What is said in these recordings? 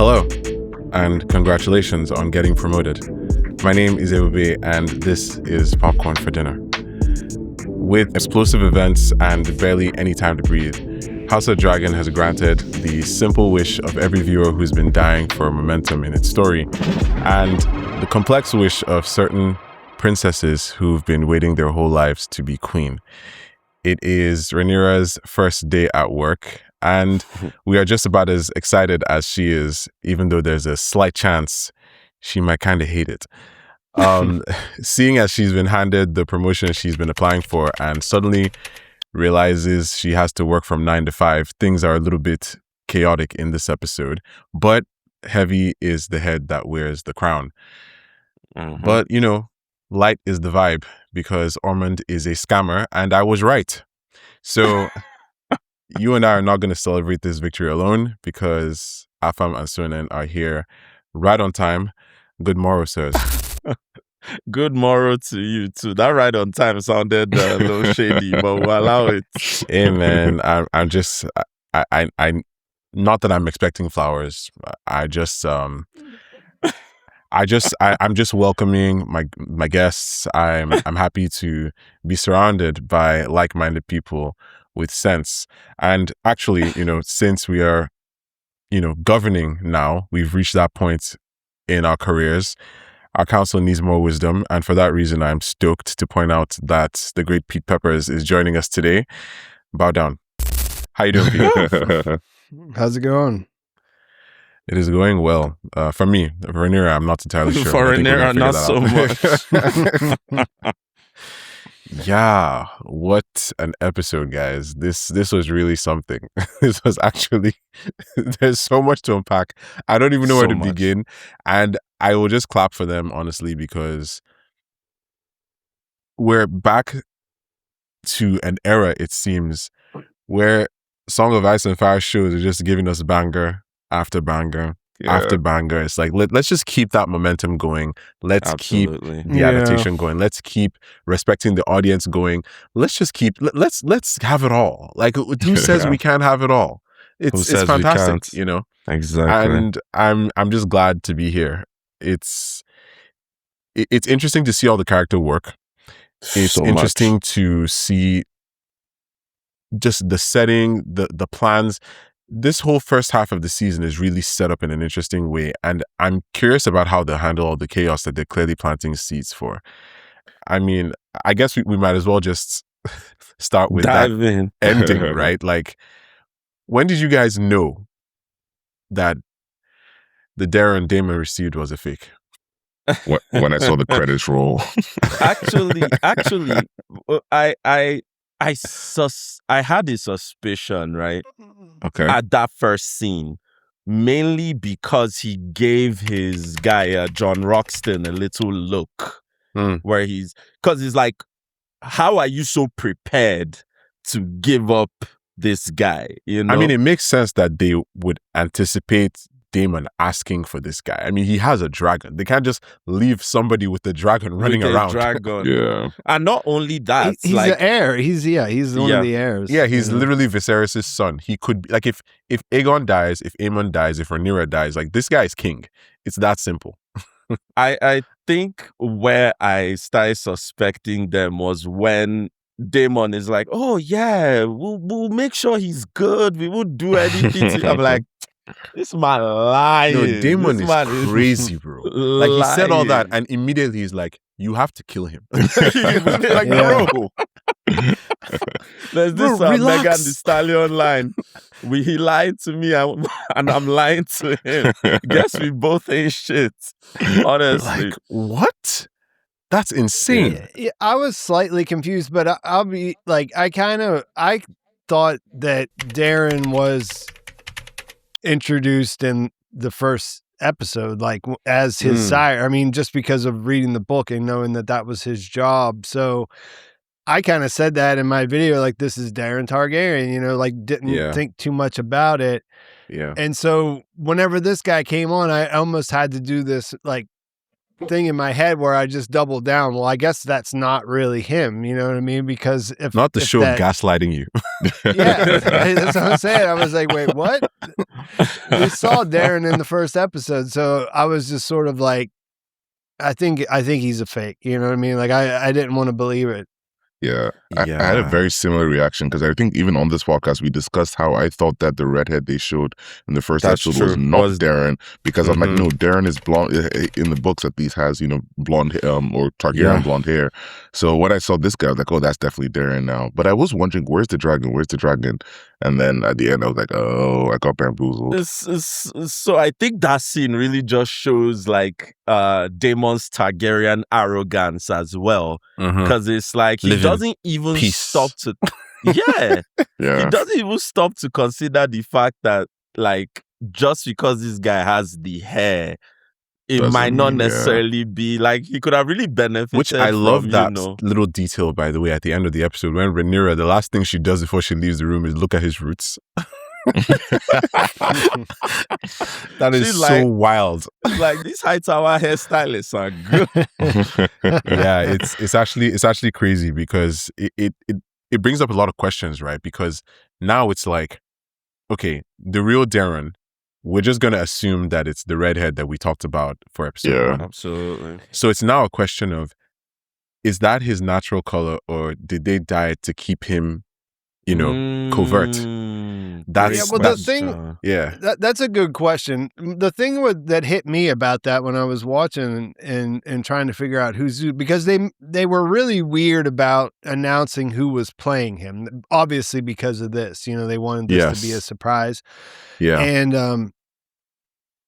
Hello, and congratulations on getting promoted. My name is Ebube, and this is Popcorn for Dinner. With explosive events and barely any time to breathe, House of Dragon has granted the simple wish of every viewer who's been dying for momentum in its story, and the complex wish of certain princesses who've been waiting their whole lives to be queen. It is Rhaenyra's first day at work, and we are just about as excited as she is, even though there's a slight chance she might kind of hate it. Seeing as she's been handed the promotion she's been applying for and suddenly realizes she has to work from 9 to 5, things are a little bit chaotic in this episode, but heavy is the head that wears the crown. But, you know, light is the vibe because Ormund is a scammer, and I was right. So you and I are not going to celebrate this victory alone because Afam and Soonen are here right on time. Good morrow, sirs. Good morrow to you too. That right on time sounded a little shady, but we'll allow it. Hey man, I'm just not that I'm expecting flowers. I'm just welcoming my guests. I'm happy to be surrounded by like-minded people with sense. And actually, you know, since we are, you know, governing now, we've reached that point in our careers. Our council needs more wisdom, and for that reason, I'm stoked to point out that the great Pete Peppers is joining us today. Bow down. How you doing, Pete? How's it going? It is going well. For me, Rhaenyra, I'm not entirely sure. For Rhaenyra, not so much. Yeah, what an episode, guys. This was really something. This was actually, there's so much to unpack. I don't even know where to begin. And I will just clap for them, honestly, because we're back to an era, it seems, where Song of Ice and Fire shows are just giving us banger after banger. After banger. It's like, let's just keep that momentum going. Let's keep the adaptation going. Let's keep respecting the audience going. Let's just keep, let's have it all. Like, who says we can't have it all? It's fantastic, you know? Exactly. And I'm just glad to be here. It's interesting to see all the character work. It's so interesting to see just the setting, the plans. This whole first half of the season is really set up in an interesting way, and I'm curious about how they'll handle all the chaos that they're clearly planting seeds for. I mean, I guess we might as well just start with that ending, right? Like, when did you guys know that the Daemon received was a fake? When I saw the credits roll. Actually, I had a suspicion, right? Okay. At that first scene, mainly because he gave his guy John Roxton a little look, where because he's like, "How are you so prepared to give up this guy?" You know, I mean, it makes sense that they would anticipate Daemon asking for this guy. I mean, he has a dragon. They can't just leave somebody with the dragon running around. Yeah. And not only that, he's like, the heir. He's one of the heirs. Yeah, he's literally Viserys' son. He could be like, if Aegon dies, if Aemon dies, if Rhaenyra dies, like, this guy is king. It's that simple. I think where I started suspecting them was when Daemon is like, "Oh yeah, we'll make sure he's good. We won't do anything." I'm like, this man lying. No, Daemon is crazy, bro. Like, he said all that, and immediately he's like, "You have to kill him." Like, bro. There's this Megan Thee Stallion line. He lied to me, and I'm lying to him. Guess we both ain't shit. Honestly, like, what? That's insane. Yeah, I was slightly confused, but I'll be like, I thought that Darren was introduced in the first episode, like, as his sire. I mean, just because of reading the book and knowing that was his job. So I kind of said that in my video, like, this is Rhaenyra Targaryen, you know, like, didn't think too much about it. Yeah. And so whenever this guy came on, I almost had to do this, like, thing in my head where I just doubled down. Well, I guess that's not really him. You know what I mean? Because if not the if show that, gaslighting you. yeah, that's what I'm saying. I was like, wait, what? We saw Darren in the first episode, so I was just sort of like, I think he's a fake. You know what I mean? Like I didn't want to believe it. Yeah. I had a very similar reaction because I think even on this podcast, we discussed how I thought that the redhead they showed in the first episode was not Darren, because I'm like, no, Darren is blonde. In the books at least has, blonde or Targaryen blonde hair. So when I saw this guy, I was like, oh, that's definitely Darren now. But I was wondering, where's the dragon? Where's the dragon? And then at the end, I was like, oh, I got bamboozled. So I think that scene really just shows like Daemon's Targaryen arrogance as well. Because it's like he doesn't even stop to he doesn't even stop to consider the fact that like just because this guy has the hair, it might not necessarily be like he could have really benefited. Which I love that little detail, by the way, at the end of the episode when Rhaenyra, the last thing she does before she leaves the room is look at his roots. That is so like, wild. Like these Hightower hairstylists are good. Yeah, it's actually crazy because it brings up a lot of questions, right? Because now it's like, okay, the real Darren, we're just going to assume that it's the redhead that we talked about for episode 1. Absolutely. So it's now a question of, is that his natural color or did they dye it to keep him, covert? That's a good question. The thing that hit me about that when I was watching and trying to figure out who's who, because they were really weird about announcing who was playing him, obviously because of this, they wanted this to be a surprise. Yeah. And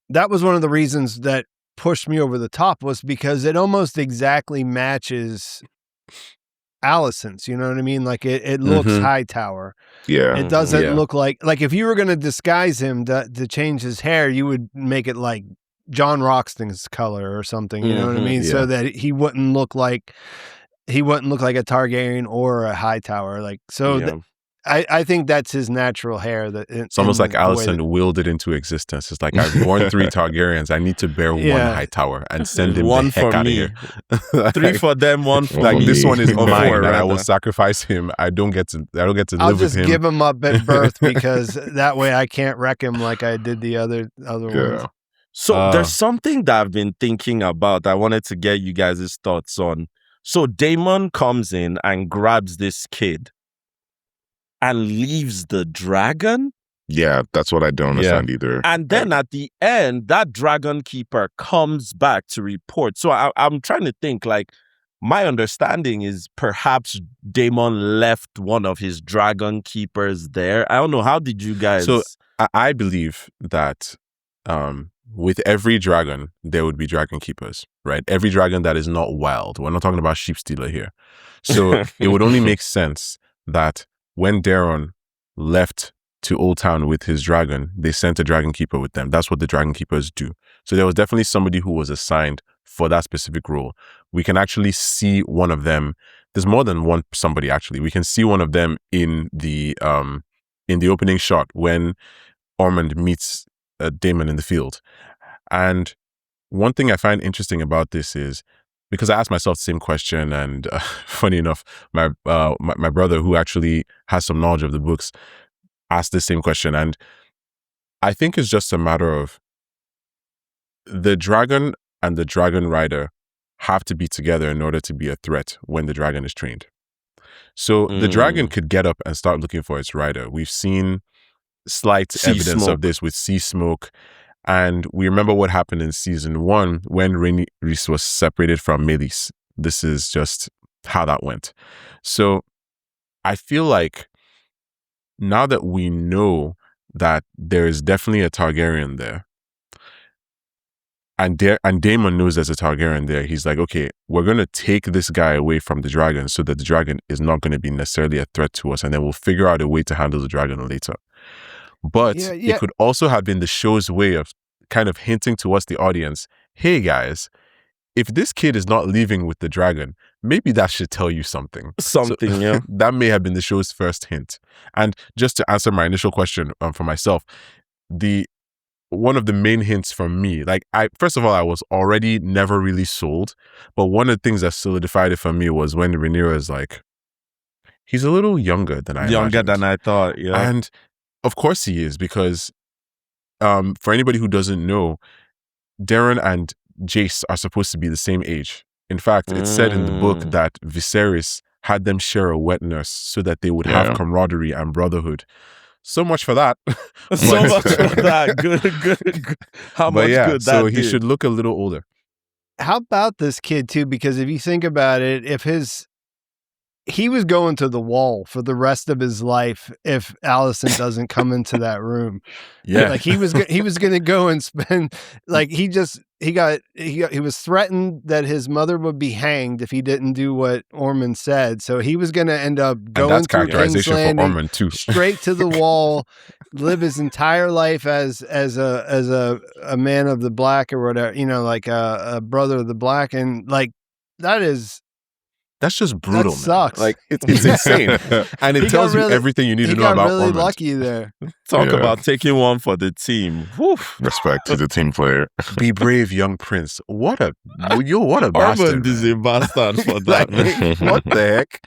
that was one of the reasons that pushed me over the top, was because it almost exactly matches Alicent's, you know what I mean? Like it looks Hightower. Yeah. It doesn't look like if you were going to disguise him to change his hair, you would make it like John Roxton's color or something, you know what I mean? So that he wouldn't look like a Targaryen or a Hightower. Like, so I think that's his natural hair. It's almost like Alicent willed it into existence. It's like, I've born 3 Targaryens. I need to bear one Hightower and send him one the heck for out me. of here. 3 for them, 1 for like me. This one is mine, and I will sacrifice him. I don't get to live with him. I'll just give him up at birth because that way I can't wreck him like I did the other ones. So there's something that I've been thinking about. I wanted to get you guys' thoughts on. So Daemon comes in and grabs this kid and leaves the dragon? Yeah, that's what I don't understand either. And then at the end, that dragon keeper comes back to report. So I'm trying to think, like, my understanding is perhaps Daemon left one of his dragon keepers there. I don't know. How did you guys... So I believe that with every dragon, there would be dragon keepers, right? Every dragon that is not wild. We're not talking about sheep stealer here. So it would only make sense that when Daemon left to Old Town with his dragon, they sent a dragon keeper with them. That's what the dragon keepers do. So there was definitely somebody who was assigned for that specific role. We can actually see one of them. There's more than one somebody, actually. We can see one of them in the opening shot when Ormund meets Daemon in the field. And one thing I find interesting about this is, because I asked myself the same question, and funny enough, my brother, who actually has some knowledge of the books, asked the same question. And I think it's just a matter of the dragon and the dragon rider have to be together in order to be a threat when the dragon is trained. So the dragon could get up and start looking for its rider. We've seen slight evidence of this with sea smoke. And we remember what happened in season 1 when Rhaenys was separated from Melis. This is just how that went. So I feel like now that we know that there is definitely a Targaryen there, and Daemon knows there's a Targaryen there, he's like, okay, we're going to take this guy away from the dragon so that the dragon is not going to be necessarily a threat to us, and then we'll figure out a way to handle the dragon later. But it could also have been the show's way of kind of hinting to us, the audience, hey guys, if this kid is not leaving with the dragon, maybe that should tell you something. That may have been the show's first hint. And just to answer my initial question for myself, the one of the main hints from me. Like, first of all, I was already never really sold, but one of the things that solidified it for me was when Rhaenyra is like, he's a little younger than I thought, yeah. And of course he is, because for anybody who doesn't know, Daemon and Jace are supposed to be the same age. In fact, it's said in the book that Viserys had them share a wet nurse so that they would have camaraderie and brotherhood. So much for that. So much for that. Good. How much good that so he should look a little older. How about this kid too? Because if you think about it, he was going to the wall for the rest of his life if Alicent doesn't come into that room. Yeah, like he was going to go and spend, like he was threatened that his mother would be hanged if he didn't do what Ormund said. So he was going to end up going through King's Landing, too. straight to the wall, live his entire life as a man of the black or whatever, like a brother of the black, and like that's just brutal. That sucks. Man. Like it's insane, and it tells you everything you need to know about Ormund. He got really lucky there. Talk about taking one for the team. Whew. Respect to the team player. Be brave, young prince. What a bastard! Ormund is a bastard for that. Like, what the heck?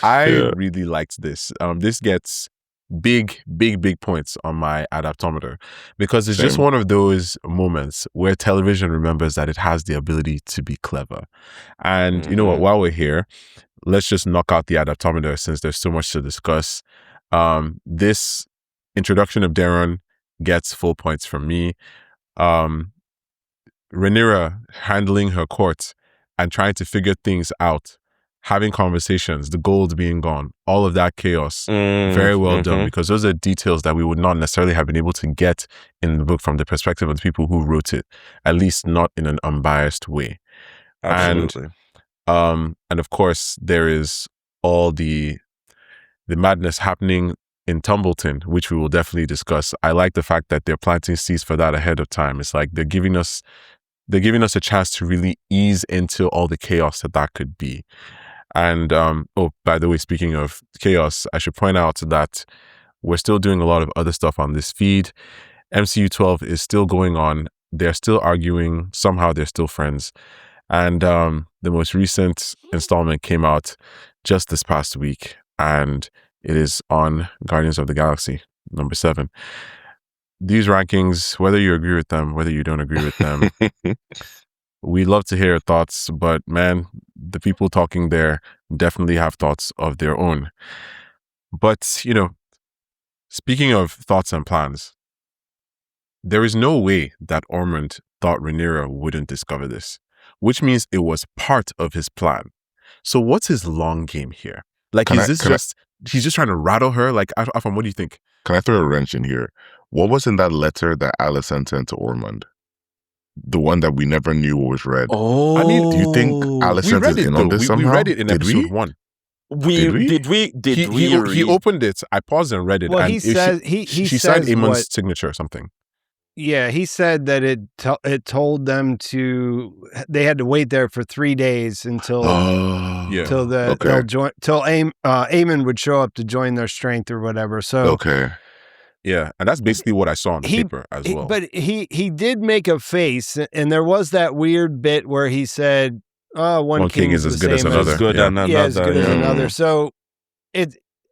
I really liked this. This gets big points on my adaptometer, because it's just one of those moments where television remembers that it has the ability to be clever. And you know what, while we're here, let's just knock out the adaptometer since there's so much to discuss. This introduction of Daemon gets full points from me. Rhaenyra handling her court and trying to figure things out, having conversations, the gold being gone, all of that chaos, very well done, because those are details that we would not necessarily have been able to get in the book from the perspective of the people who wrote it, at least not in an unbiased way. Absolutely. And of course, there is all the madness happening in Tumbleton, which we will definitely discuss. I like the fact that they're planting seeds for that ahead of time. It's like they're giving us a chance to really ease into all the chaos that could be. And, by the way, speaking of chaos, I should point out that we're still doing a lot of other stuff on this feed. MCU 12 is still going on. They're still arguing. Somehow they're still friends. And the most recent installment came out just this past week, and it is on Guardians of the Galaxy, number 7. These rankings, whether you agree with them, whether you don't agree with them, we love to hear your thoughts, but man, the people talking there definitely have thoughts of their own. But, speaking of thoughts and plans, there is no way that Ormund thought Rhaenyra wouldn't discover this, which means it was part of his plan. So what's his long game here? Like, he's just trying to rattle her? Like, Afam, what do you think? Can I throw a wrench in here? What was in that letter that Alicent sent to Ormund? The one that we never knew was read. Oh, I mean, do you think Alicent is in on this somehow? We read it in episode 1. Did we? He opened it. I paused and read it. Well, and he says she signed Aemon's signature or something. Yeah, he said that it told them they had to wait there for 3 days until they'll join, till Aemon would show up to join their strength or whatever. So yeah, and that's basically what I saw on the paper as well. But he did make a face, and there was that weird bit where he said, "Oh, one king is as good as another." As good as another. So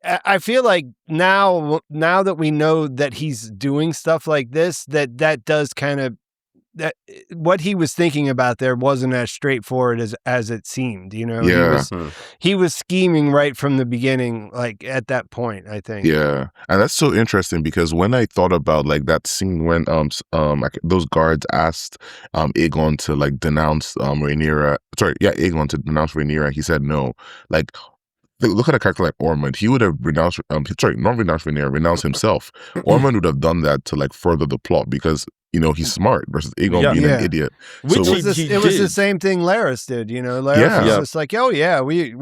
I feel like now that we know that he's doing stuff like this, that does kind of, that what he was thinking about there wasn't as straightforward as it seemed. He was scheming right from the beginning, like at that point, I think. Yeah, and that's so interesting because when I thought about like that scene when those guards asked Aegon to like denounce Rhaenyra, Aegon to denounce Rhaenyra, he said no. Like, look at a character like Ormund. He would have renounced, not renounced Rhaenyra, renounced himself. Ormund would have done that to like further the plot because, he's smart versus Aegon being an idiot. Which so it was the same thing Larys did, Larys was just like, oh yeah, we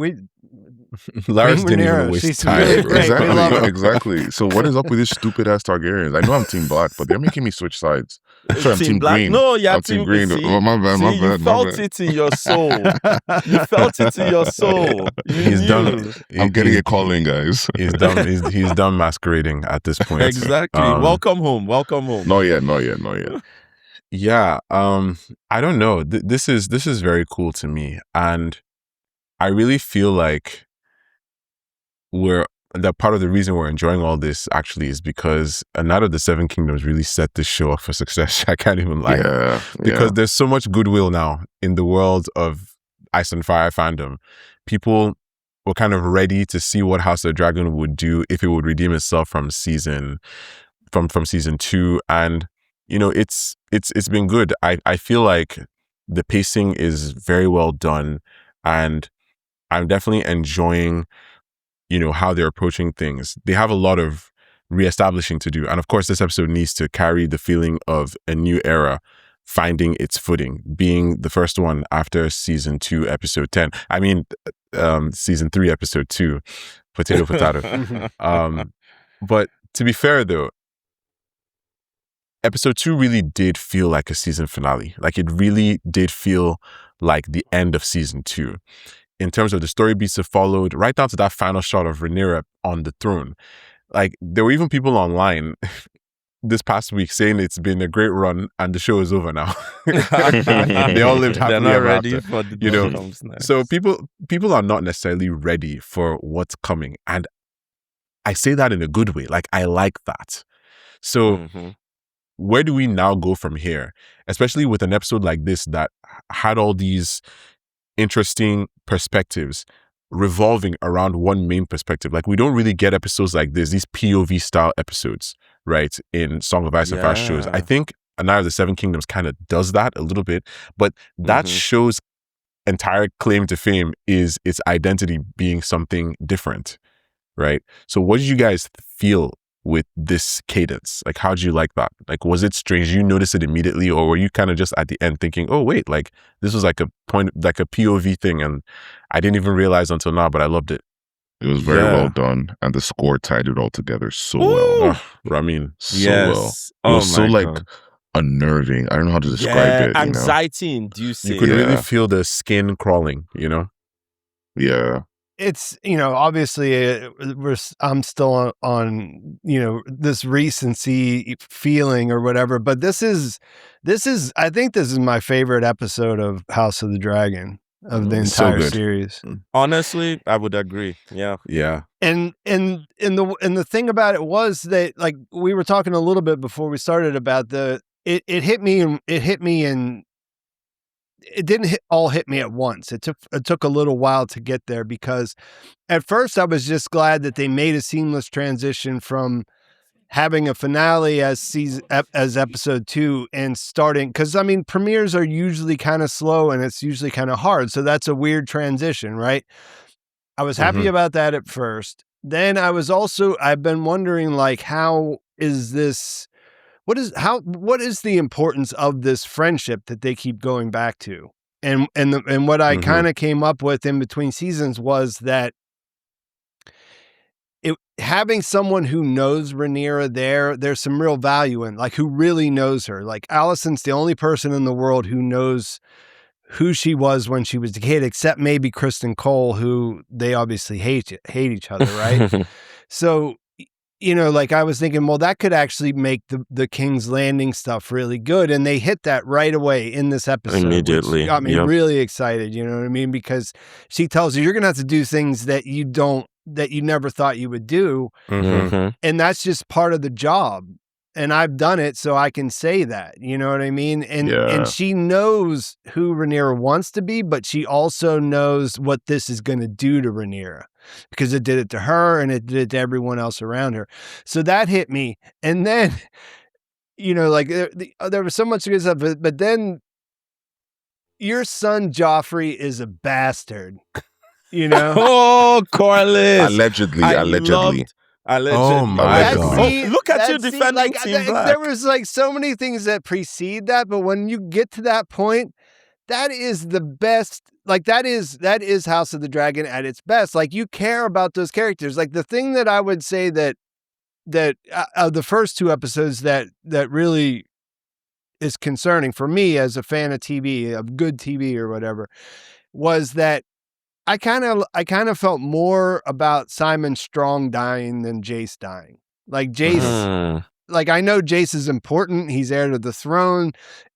Larys didn't even waste time. Really exactly. So what is up with these stupid ass Targaryens? I know I'm Team Black, but they're making me switch sides. Sorry, I'm Team Green. No, yeah, I'm Team Green. Oh, my bad, my bad. You felt it in your soul. You felt it in your soul. He's done. I'm getting a call in, guys. He's done. He's done masquerading at this point. Exactly. Welcome home. Welcome home. Not yet. Yeah. I don't know. This is very cool to me, and I really feel like that part of the reason we're enjoying all this actually is because a Night of the Seven Kingdoms really set this show up for success. I can't even lie. Because there's so much goodwill now in the world of Ice and Fire fandom. People were kind of ready to see what House of the Dragon would do if it would redeem itself from season 2. And, you know, it's been good. I feel like the pacing is very well done, and I'm definitely enjoying, you know, how they're approaching things. They have a lot of reestablishing to do. And of course, this episode needs to carry the feeling of a new era finding its footing, being the first one after season 2, episode 10. I mean, season 3, episode 2, potato. But to be fair though, episode 2 really did feel like a season finale. Like it really did feel like the end of season 2. In terms of the story beats that followed, right down to that final shot of Rhaenyra on the throne. Like, there were even people online this past week saying it's been a great run and the show is over now. They all lived happily ever after. For the you know, next. So people are not necessarily ready for what's coming, and I say that in a good way. Like, I like that. So where do we now go from here? Especially with an episode like this that had all these interesting perspectives revolving around one main perspective. Like, we don't really get episodes like this, these POV style episodes, right, in Song of Ice and Fire shows. I think A Night of the Seven Kingdoms kind of does that a little bit, but that show's entire claim to fame is its identity being something different, right? So what did you guys feel with this cadence? Like, how did you like that? Like, was it strange? You noticed it immediately, or were you kind of just at the end thinking, oh wait, like this was like a point, like a POV thing, and I didn't even realize until now, but I loved it. It was very well done, and the score tied it all together so well. Ramin, so well. It was so like unnerving. I don't know how to describe it. Anxiety inducing. You could really feel the skin crawling, you know? Yeah. It's, you know, obviously I'm still on, you know, this recency feeling or whatever, but this is, I think this is my favorite episode of House of the Dragon of the entire series. Honestly, I would agree. Yeah. Yeah. And the thing about it was that, like, we were talking a little bit before we started about it hit me and it didn't all hit me at once. It took a little while to get there, because at first I was just glad that they made a seamless transition from having a finale as episode 2 and starting, because I mean, premieres are usually kind of slow and it's usually kind of hard. So that's a weird transition, right? I was happy about that at first. Then I've been wondering, like, how is this? What is the importance of this friendship that they keep going back to? And what I kind of came up with in between seasons was that having someone who knows Rhaenyra there's some real value in, like, who really knows her. Like, Alicent's the only person in the world who knows who she was when she was a kid, except maybe Kristen Cole, who they obviously hate each other, right? So, you know, like, I was thinking, well, that could actually make the King's Landing stuff really good. And they hit that right away in this episode. Immediately. Which got me really excited, you know what I mean? Because she tells you're going to have to do things that you never thought you would do. And that's just part of the job. And I've done it, so I can say that, you know what I mean? And she knows who Rhaenyra wants to be, but she also knows what this is going to do to Rhaenyra, because it did it to her and it did it to everyone else around her. So that hit me. And then, you know, like, there was so much good stuff, but then your son Joffrey is a bastard, you know? Oh, Corlys. Allegedly. Oh my God. Look at you defending like, Team Black. There was like so many things that precede that, but when you get to that point, that is the best. Like, that is House of the Dragon at its best. Like, you care about those characters. Like, the thing that I would say that the first 2 episodes that really is concerning for me as a fan of TV, of good TV or whatever, was that I kind of felt more about Simon Strong dying than Jace dying. Like Jace, like I know Jace is important. He's heir to the throne.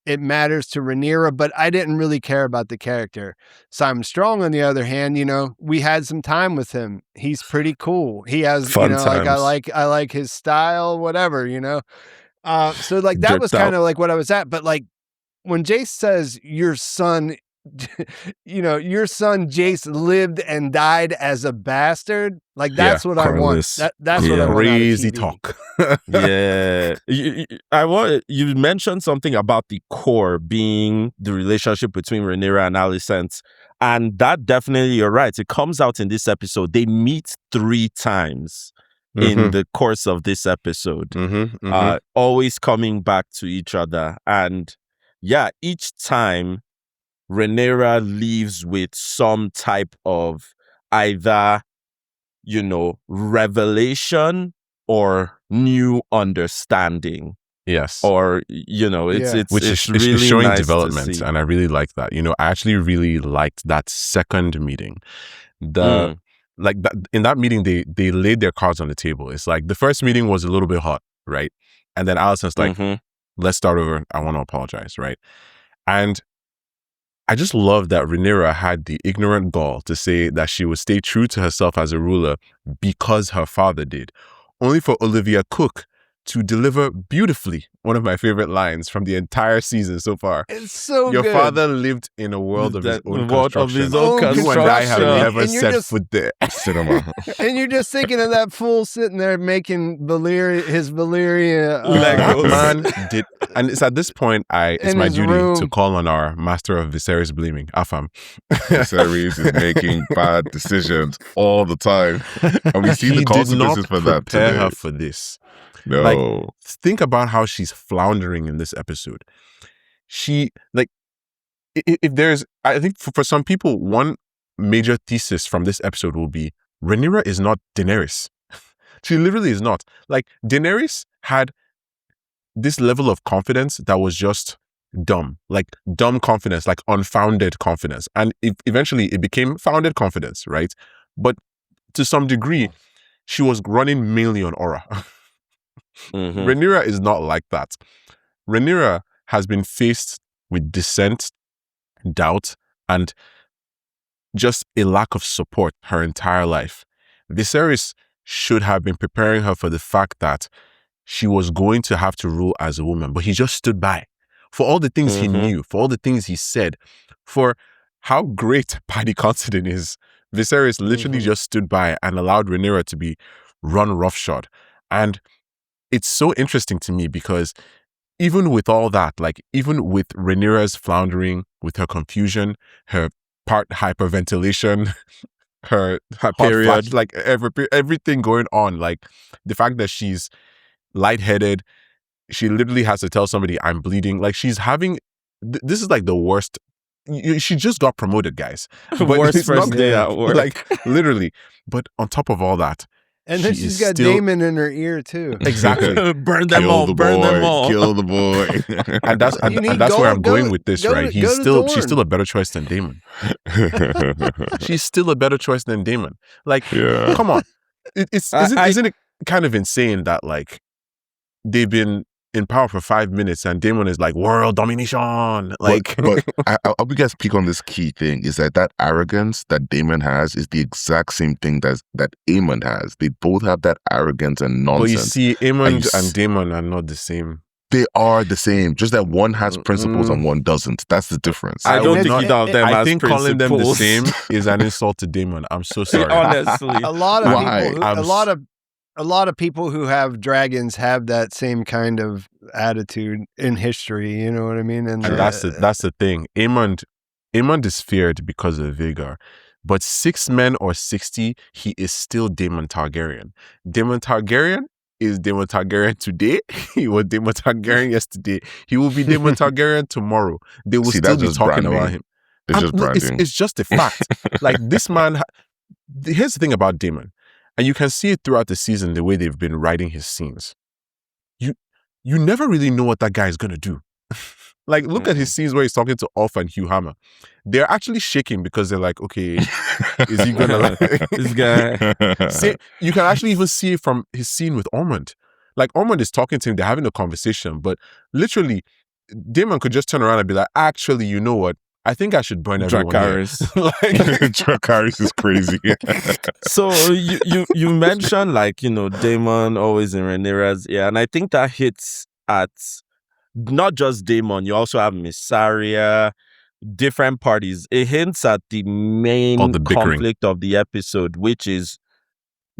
It matters to Rhaenyra, but I didn't really care about the character. Simon Strong, on the other hand, you know, we had some time with him. He's pretty cool. He has, Fun you know, times. like I like his style, whatever, you know. So like that was kind of like what I was at. But like when Jace says your son, you know, your son Jace lived and died as a bastard. Like that's what I want. That's what I want. Crazy talk. Yeah, you mentioned something about the core being the relationship between Rhaenyra and Alicent, and that definitely, you're right. It comes out in this episode. They meet 3 times in the course of this episode, always coming back to each other, and yeah, each time Rhaenyra leaves with some type of either, you know, revelation or new understanding. Yes. Or, you know, it's really showing nice development. And I really like that. You know, I actually really liked that second meeting. Like that, in that meeting, they laid their cards on the table. It's like the first meeting was a little bit hot, right? And then Alicent's like, let's start over. I want to apologize, right? And I just love that Rhaenyra had the ignorant gall to say that she would stay true to herself as a ruler because her father did, only for Olivia Cook to deliver beautifully one of my favorite lines from the entire season so far. It's so Your good. father lived in a world of his own construction. You and I have never set foot there. Cinema. And you're just thinking of that fool sitting there making his Valyria man did, and it's at this point it's my duty to call on our master of Viserys blaming, Afam. Viserys is making bad decisions all the time, and we see the consequences for that today. Prepare her for this. No. Like, think about how she's floundering in this episode. She, like, if there's, I think for some people, one major thesis from this episode will be Rhaenyra is not Daenerys. She literally is not. Like, Daenerys had this level of confidence that was just dumb. Like, dumb confidence, like unfounded confidence. And eventually it became founded confidence, right? But to some degree, she was running mainly on aura. Rhaenyra is not like that. Rhaenyra has been faced with dissent, doubt, and just a lack of support her entire life. Viserys should have been preparing her for the fact that she was going to have to rule as a woman, but he just stood by. For all the things he knew, for all the things he said, for how great Paddy Considine is, Viserys literally just stood by and allowed Rhaenyra to be run roughshod. And it's so interesting to me because even with all that, like even with Rhaenyra's floundering, with her confusion, her part hyperventilation, her period, flash, like everything going on, like the fact that she's lightheaded, she literally has to tell somebody, I'm bleeding. Like she's having, this is like the worst. She just got promoted, guys. But worst first day at work. Like literally. But on top of all that, and then she's got Daemon in her ear too. Exactly. Burn them all. Kill the boy. and that's where I'm going with this, right? She's still a better choice than Daemon. She's still a better choice than Daemon. Like, come on. Isn't it kind of insane that like they've been in power for 5 minutes and Daemon is like world domination? Like, but I'll be guys speak on this key thing is that arrogance that Daemon has is the exact same thing that Aemond has. They both have that arrogance and nonsense. But you see, Aemond and Daemon are not the same. They are the same, just that one has principles and one doesn't. That's the difference. I don't think either of them has think principles. Calling them the same is an insult to Daemon. I'm so sorry. Honestly. A lot of people who have dragons have that same kind of attitude in history. You know what I mean? And that's the thing. Aemond is feared because of vigor, but 6 men or 60, he is still Daemon Targaryen. Daemon Targaryen is Daemon Targaryen today. He was Daemon Targaryen yesterday. He will be Daemon Targaryen tomorrow. They will still be talking about him. It's just a fact. Like this man. Here's the thing about Daemon. And you can see it throughout the season, the way they've been writing his scenes. You never really know what that guy is going to do. Like, look at his scenes where he's talking to Ulf and Hugh Hammer. They're actually shaking because they're like, okay, is he gonna like this guy? See, you can actually even see it from his scene with Ormund. Like, Ormund is talking to him, they're having a conversation, but literally, Daemon could just turn around and be like, actually, you know what? I think I should burn everyone here. Dracarys is crazy. So you mentioned, like, you know, Daemon always in Rhaenyra's ear, and I think that hits at not just Daemon. You also have Missaria, different parties. It hints at the main conflict of the episode, which is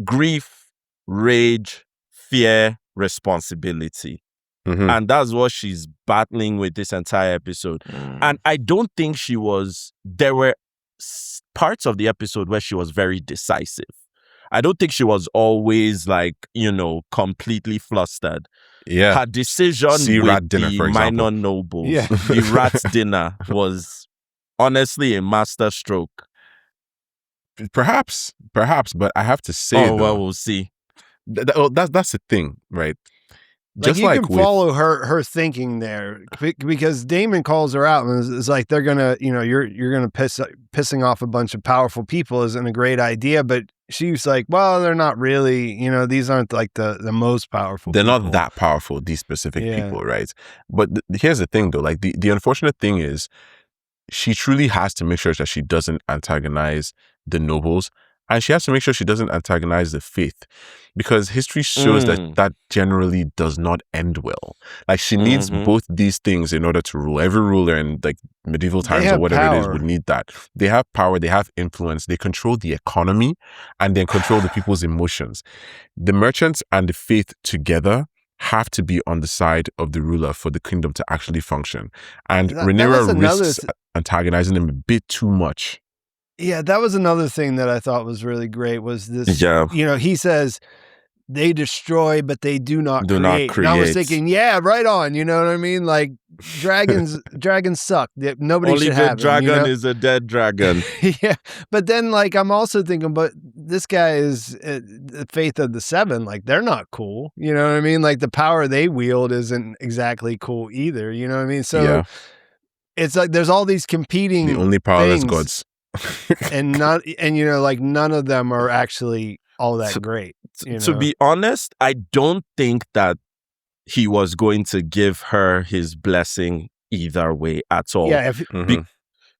grief, rage, fear, responsibility. And that's what she's battling with this entire episode. And I don't think there were parts of the episode where she was very decisive. I don't think she was always, like, you know, completely flustered. Yeah. Her decision with the minor nobles, the rat dinner, was honestly a master stroke. Perhaps, but I have to say, well, we'll see. That's the thing, right? Like, you can follow her thinking there, because Daemon calls her out and is like, they're gonna, you know, you're gonna pissing off a bunch of powerful people isn't a great idea, but she's like, well, they're not really, you know, these aren't like the most powerful. They're not that powerful, these specific people, right? But here's the thing, though, like the unfortunate thing is, she truly has to make sure that she doesn't antagonize the nobles, and she has to make sure she doesn't antagonize the faith, because history shows that generally does not end well. Like, she needs both these things in order to rule. Every ruler in, like, medieval times or whatever it is would need that. They have power, they have influence, they control the economy, and then control the people's emotions. The merchants and the faith together have to be on the side of the ruler for the kingdom to actually function. And Rhaenyra risks antagonizing them a bit too much. Yeah, that was another thing that I thought was really great, was this, you know, he says, they destroy, but they do not create. And I was thinking, yeah, right on. You know what I mean? Like, dragons suck. Nobody should have them. Dragon is a dead dragon. Yeah. But then, like, I'm also thinking, but this guy is the faith of the seven. Like, they're not cool. You know what I mean? Like, the power they wield isn't exactly cool either. You know what I mean? So it's like there's all these competing The only powerless gods. and you know, like, none of them are actually all that great. You know? To be honest, I don't think that he was going to give her his blessing either way at all. Yeah,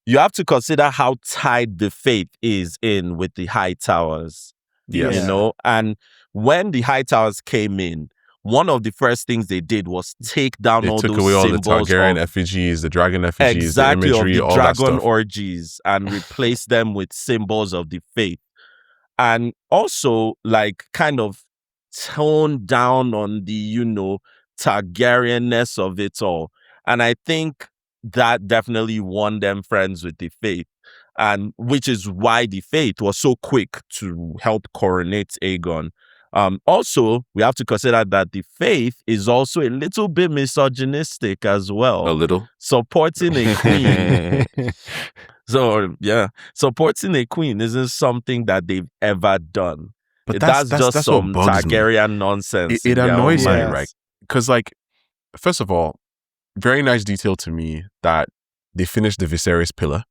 you have to consider how tied the faith is in with the High Towers. Yes. You know, and when the High Towers came in, one of the first things they did was take down all those symbols. They took away all the Targaryen effigies, the dragon effigies, exactly, the imagery, of the all dragon that stuff. orgies, and replaced them with symbols of the faith. And also, like, kind of tone down on the, you know, Targaryen-ness of it all. And I think that definitely won them friends with the faith. And which is why the faith was so quick to help coronate Aegon. Also, we have to consider that the faith is also a little bit misogynistic as well. A little. Supporting a queen. So, yeah, supporting a queen isn't something that they've ever done. But that's just some Targaryen nonsense. It annoys me, right? Because, like, first of all, very nice detail to me that they finished the Viserys pillar.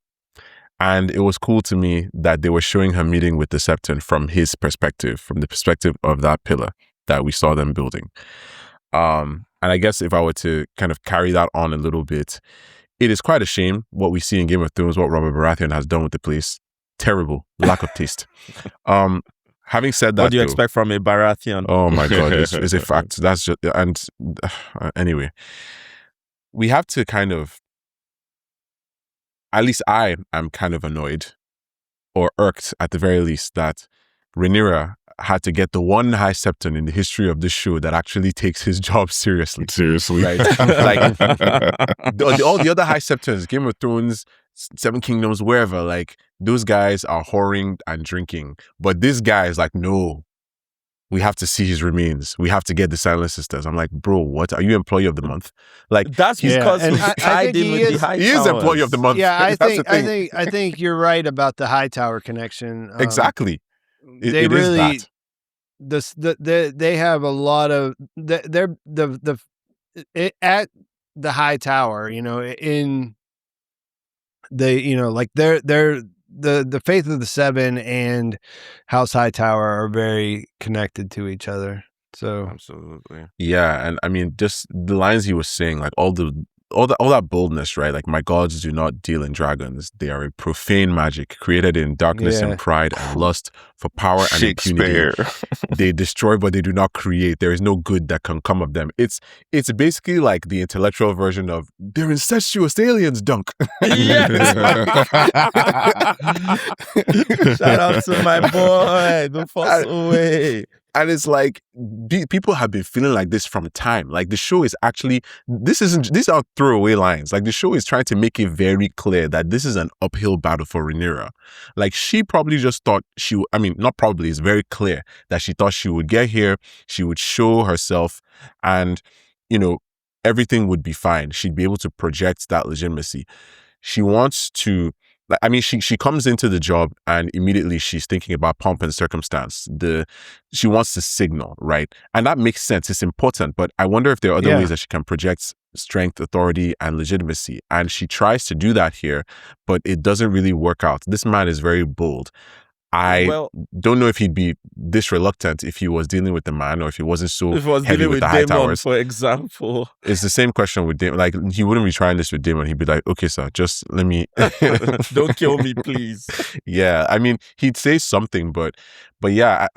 And it was cool to me that they were showing her meeting with the Septon from his perspective, from the perspective of that pillar that we saw them building. And I guess if I were to kind of carry that on a little bit, it is quite a shame what we see in Game of Thrones, what Robert Baratheon has done with the place. Terrible. Lack of taste. Having said that, what do you expect from a Baratheon? Oh my God, it's a fact. That's just, and anyway, we have to kind of, at least I am kind of annoyed or irked at the very least that Rhaenyra had to get the one High Septon in the history of this show that actually takes his job seriously. Seriously. Right? Like, all the other High Septons, Game of Thrones, Seven Kingdoms, wherever, like, those guys are whoring and drinking. But this guy is like, no, we have to see his remains. We have to get the Silent Sisters. I'm like, bro, what? Are you employee of the month? Like, that's because he's tied in with the High Towers. He is employee of the month. Yeah, I think you're right about the Hightower connection. Exactly. They really, they have a lot of at the High Tower, in the, like the Faith of the Seven and House Hightower are very connected to each other. So absolutely. Yeah, and I mean, just the lines he was saying, like all that boldness, right? Like, my gods do not deal in dragons. They are a profane magic created in darkness and pride and lust for power and impunity. They destroy, but they do not create. There is no good that can come of them. It's basically like the intellectual version of they're incestuous aliens, dunk. Yes. Shout out to my boy, the fuss away. And it's like, people have been feeling like this from time. Like, the show is actually, these are throwaway lines. Like, the show is trying to make it very clear that this is an uphill battle for Rhaenyra. Like, she probably just thought not probably, it's very clear that she thought she would get here, she would show herself, and, everything would be fine. She'd be able to project that legitimacy. She wants to, she comes into the job and immediately she's thinking about pomp and circumstance. She wants to signal, right? And that makes sense. It's important. But I wonder if there are other ways that she can project strength, authority, and legitimacy. And she tries to do that here, but it doesn't really work out. This man is very bold. I don't know if he'd be this reluctant if he was dealing with the man, or if he wasn't so heavy with the High Towers. For example, it's the same question with Daemon. Like, he wouldn't be trying this with Daemon. He'd be like, "Okay, sir, just let me don't kill me, please." Yeah, I mean, he'd say something, but yeah,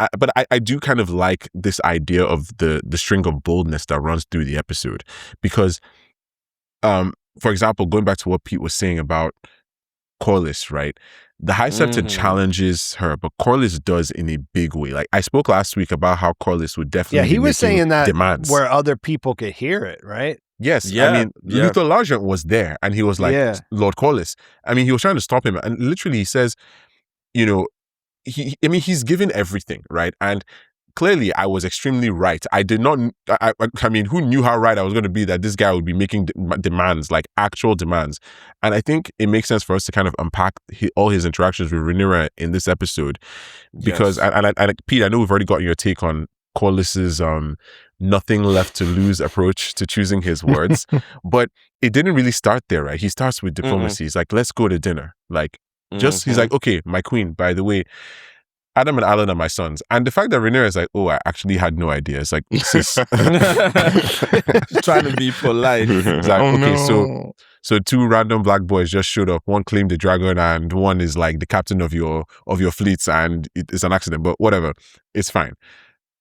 I do kind of like this idea of the string of boldness that runs through the episode, because, for example, going back to what Pete was saying about Corlys, right? The High Septon challenges her, but Corlys does in a big way. Like, I spoke last week about how Corlys would definitely he was saying that demands where other people could hear it, right? Yes. Yeah, I mean, Luther Largent was there, and he was like, Lord Corlys. I mean, he was trying to stop him, and literally he says, he's given everything, right? And clearly, I was extremely right. I did not, I mean, who knew how right I was going to be that this guy would be making demands, like actual demands. And I think it makes sense for us to kind of unpack all his interactions with Rhaenyra in this episode. Because, and Pete, I know we've already gotten your take on Corlys's nothing left to lose approach to choosing his words. But it didn't really start there, right? He starts with diplomacy. He's like, let's go to dinner. Like, he's like, okay, my queen, by the way, Adam and Alan are my sons. And the fact that Rhaenyra is like, oh, I actually had no idea. It's like, sis. Trying to be polite. It's like, so two random black boys just showed up. One claimed the dragon and one is like the captain of your fleets, and it's an accident, but whatever. It's fine.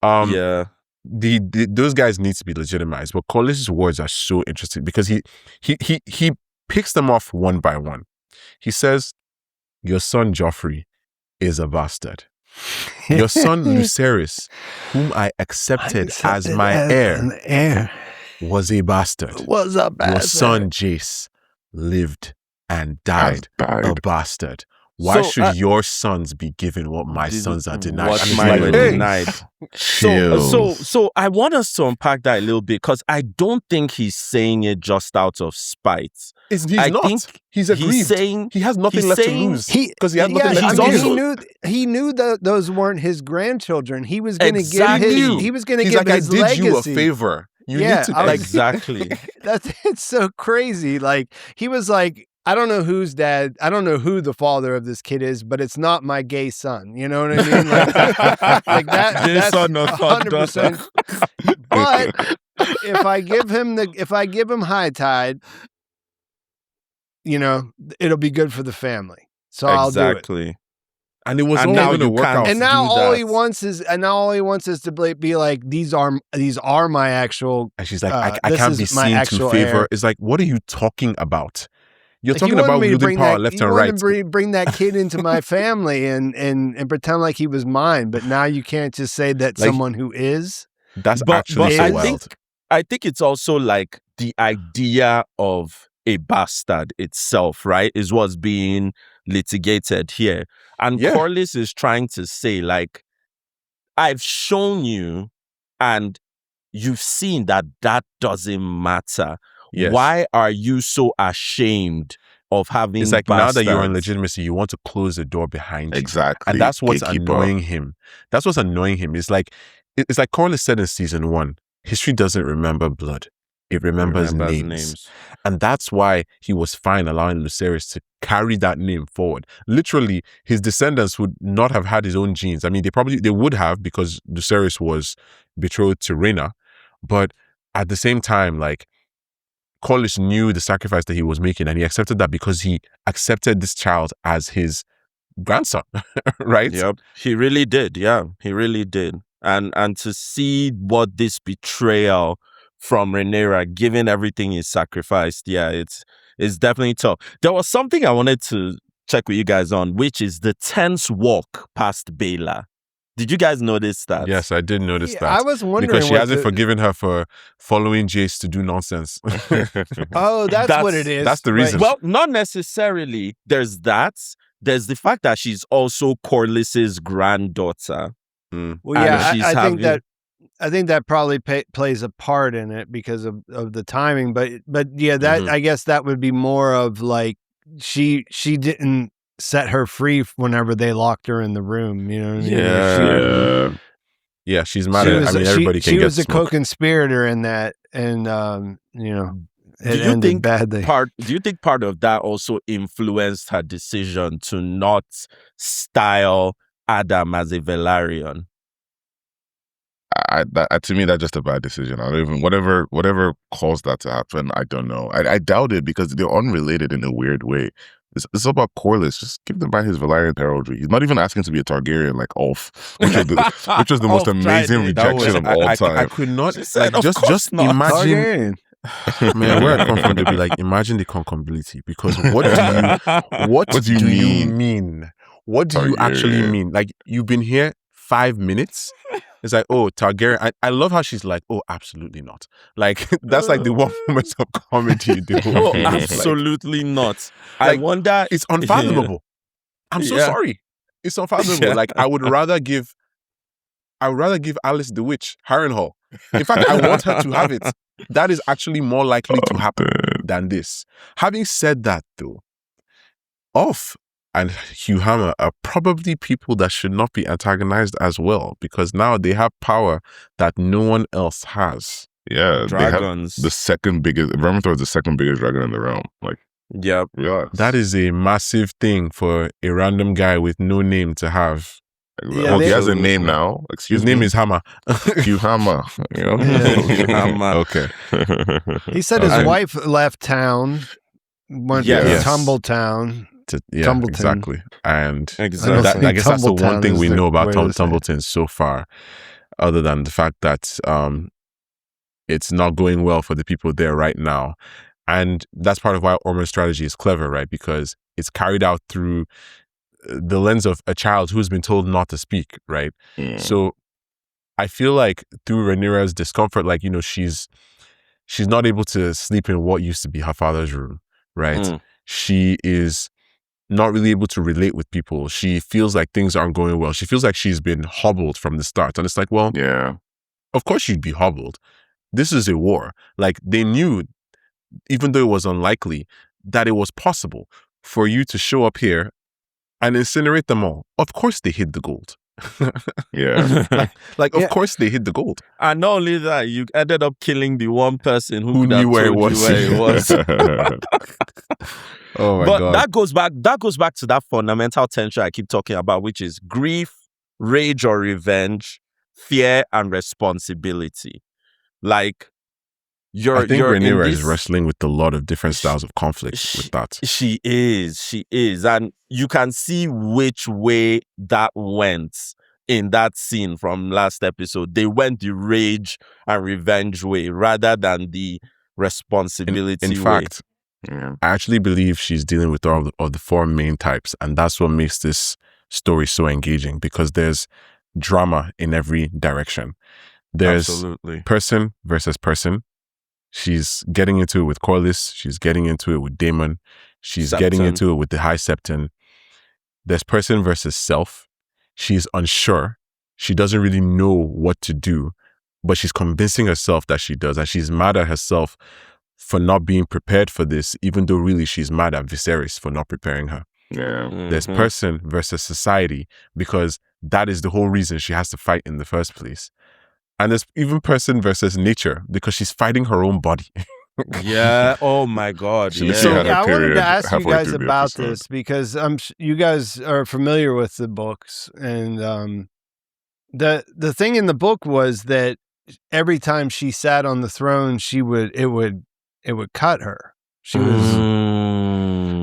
Those guys need to be legitimized. But Corlys' words are so interesting because he picks them off one by one. He says, your son Joffrey is a bastard. Your son Lucerys, whom I accepted as my heir, was a bastard. Your son Jace lived and died a bastard. Why should your sons be given what my sons are denied? What mine are denied. So I want us to unpack that a little bit, because I don't think he's saying it just out of spite. He's not. He's aggrieved. He has nothing left to lose. Because he has nothing left to lose. He knew that those weren't his grandchildren. He was going to give his. He was going to give his legacy. I did you a favor. You need to exactly. It's so crazy. Like, he was like, I don't know who's dad. I don't know who the father of this kid is, but it's not my gay son. You know what I mean? Like that. Gay That's son or 100%. But if I give him High Tide, it'll be good for the family. So I'll do it. And it was all going to work out. And now all he wants is to be like, these are my actual. And she's like, I can't be seen to favor. Heir. It's like, what are you talking about? You're talking about wielding power left and right. You want to bring that kid into my family and pretend like he was mine, but now you can't just say that someone who is. That's actually so wild. I think it's also like the idea of a bastard itself, right, is what's being litigated here. And Corlys is trying to say, like, I've shown you and you've seen that doesn't matter. Yes. Why are you so ashamed of having It's like bastards? Now that you're in legitimacy, you want to close the door behind you. Exactly. And that's what's annoying him. That's what's annoying him. It's like Corlys said in season 1, history doesn't remember blood. It remembers names. And that's why he was fine allowing Lucerys to carry that name forward. Literally, his descendants would not have had his own genes. I mean, they would have, because Lucerys was betrothed to Rhaenyra. But at the same time, like, Corlys knew the sacrifice that he was making, and he accepted that because he accepted this child as his grandson, right? Yep, he really did. Yeah, he really did. And to see what this betrayal from Rhaenyra, given everything he sacrificed, yeah, it's definitely tough. There was something I wanted to check with you guys on, which is the tense walk past Baela. Did you guys notice that? Yes, I did notice that. I was wondering because she hasn't forgiven her for following Jace to do nonsense. Oh, that's what it is. That's the reason. Well, not necessarily. There's that. There's the fact that she's also Corlys's granddaughter. Well, yeah, I think that probably plays a part in it because of the timing. But yeah, that I guess that would be more of like she didn't set her free whenever they locked her in the room. You know what I mean? Yeah, she's mad at. I mean, everybody can get. She was a co-conspirator in that, and you know, it ended badly. Do you think part of that also influenced her decision to not style Adam as a Velaryon? To me, that's just a bad decision. I don't even whatever caused that to happen. I don't know. I doubt it because they're unrelated in a weird way. It's about Corlys. Just give the man his Velaryon heraldry. He's not even asking to be a Targaryen like Ulf, which was the most amazing rejection of all time. I could not just imagine. Man, where I come from, they'd be like, imagine the concombility. Because what do you mean? What do you actually mean? Like, you've been here 5 minutes. It's like, oh, Targaryen. I love how she's like, oh, absolutely not. Like, that's like the one moment of comedy. Oh, absolutely not. Like, I wonder. It's unfathomable. I'm so sorry. It's unfathomable. Yeah. Like, I would rather give Alice the Witch Harrenhal. In fact, I want her to have it. That is actually more likely to happen than this. Having said that, though, Off and Hugh Hammer are probably people that should not be antagonized as well, because now they have power that no one else has. Yeah, dragons. They have the second biggest. Vermithor is the second biggest dragon in the realm. Like, yep, yeah, that is a massive thing for a random guy with no name to have. Yeah, he has a name now. His name is Hammer. Hugh Hammer. You know? Hugh Hammer. Okay. He said his wife left town, went to Tumbletown. Tumbleton. Exactly. And I guess that's the one thing we know about Tumbleton so far, other than the fact that it's not going well for the people there right now. And that's part of why Ormund's strategy is clever, right? Because it's carried out through the lens of a child who's been told not to speak, right? So I feel like through Rhaenyra's discomfort, like, you know, she's not able to sleep in what used to be her father's room, right? She is not really able to relate with people. She feels like things aren't going well. She feels like she's been hobbled from the start. And it's like, well, yeah, of course you'd be hobbled. This is a war. Like, they knew, even though it was unlikely, that it was possible for you to show up here and incinerate them all. Of course they hid the gold. Yeah. Of course they hid the gold. And not only that, you ended up killing the one person who knew where it was. Oh my God. But that goes back to that fundamental tension I keep talking about, which is grief, rage or revenge, fear and responsibility. Like, I think Rhaenyra is wrestling with a lot of different styles of conflict with that. She is. And you can see which way that went in that scene from last episode. They went the rage and revenge way rather than the responsibility way. In fact, I actually believe she's dealing with all of the four main types. And that's what makes this story so engaging, because there's drama in every direction. There's person versus person. She's getting into it with Corlys. She's getting into it with Daemon. She's getting into it with the High Septon. There's person versus self. She's unsure. She doesn't really know what to do, but she's convincing herself that she does. And she's mad at herself for not being prepared for this, even though really she's mad at Viserys for not preparing her. Yeah. There's person versus society, because that is the whole reason she has to fight in the first place. And there's even person versus nature because she's fighting her own body. Yeah. Oh my God. She Yeah. literally had Yeah, a I wanted period to ask you halfway guys through the about episode. this because you guys are familiar with the books, and the thing in the book was that every time she sat on the throne, it would cut her. She was.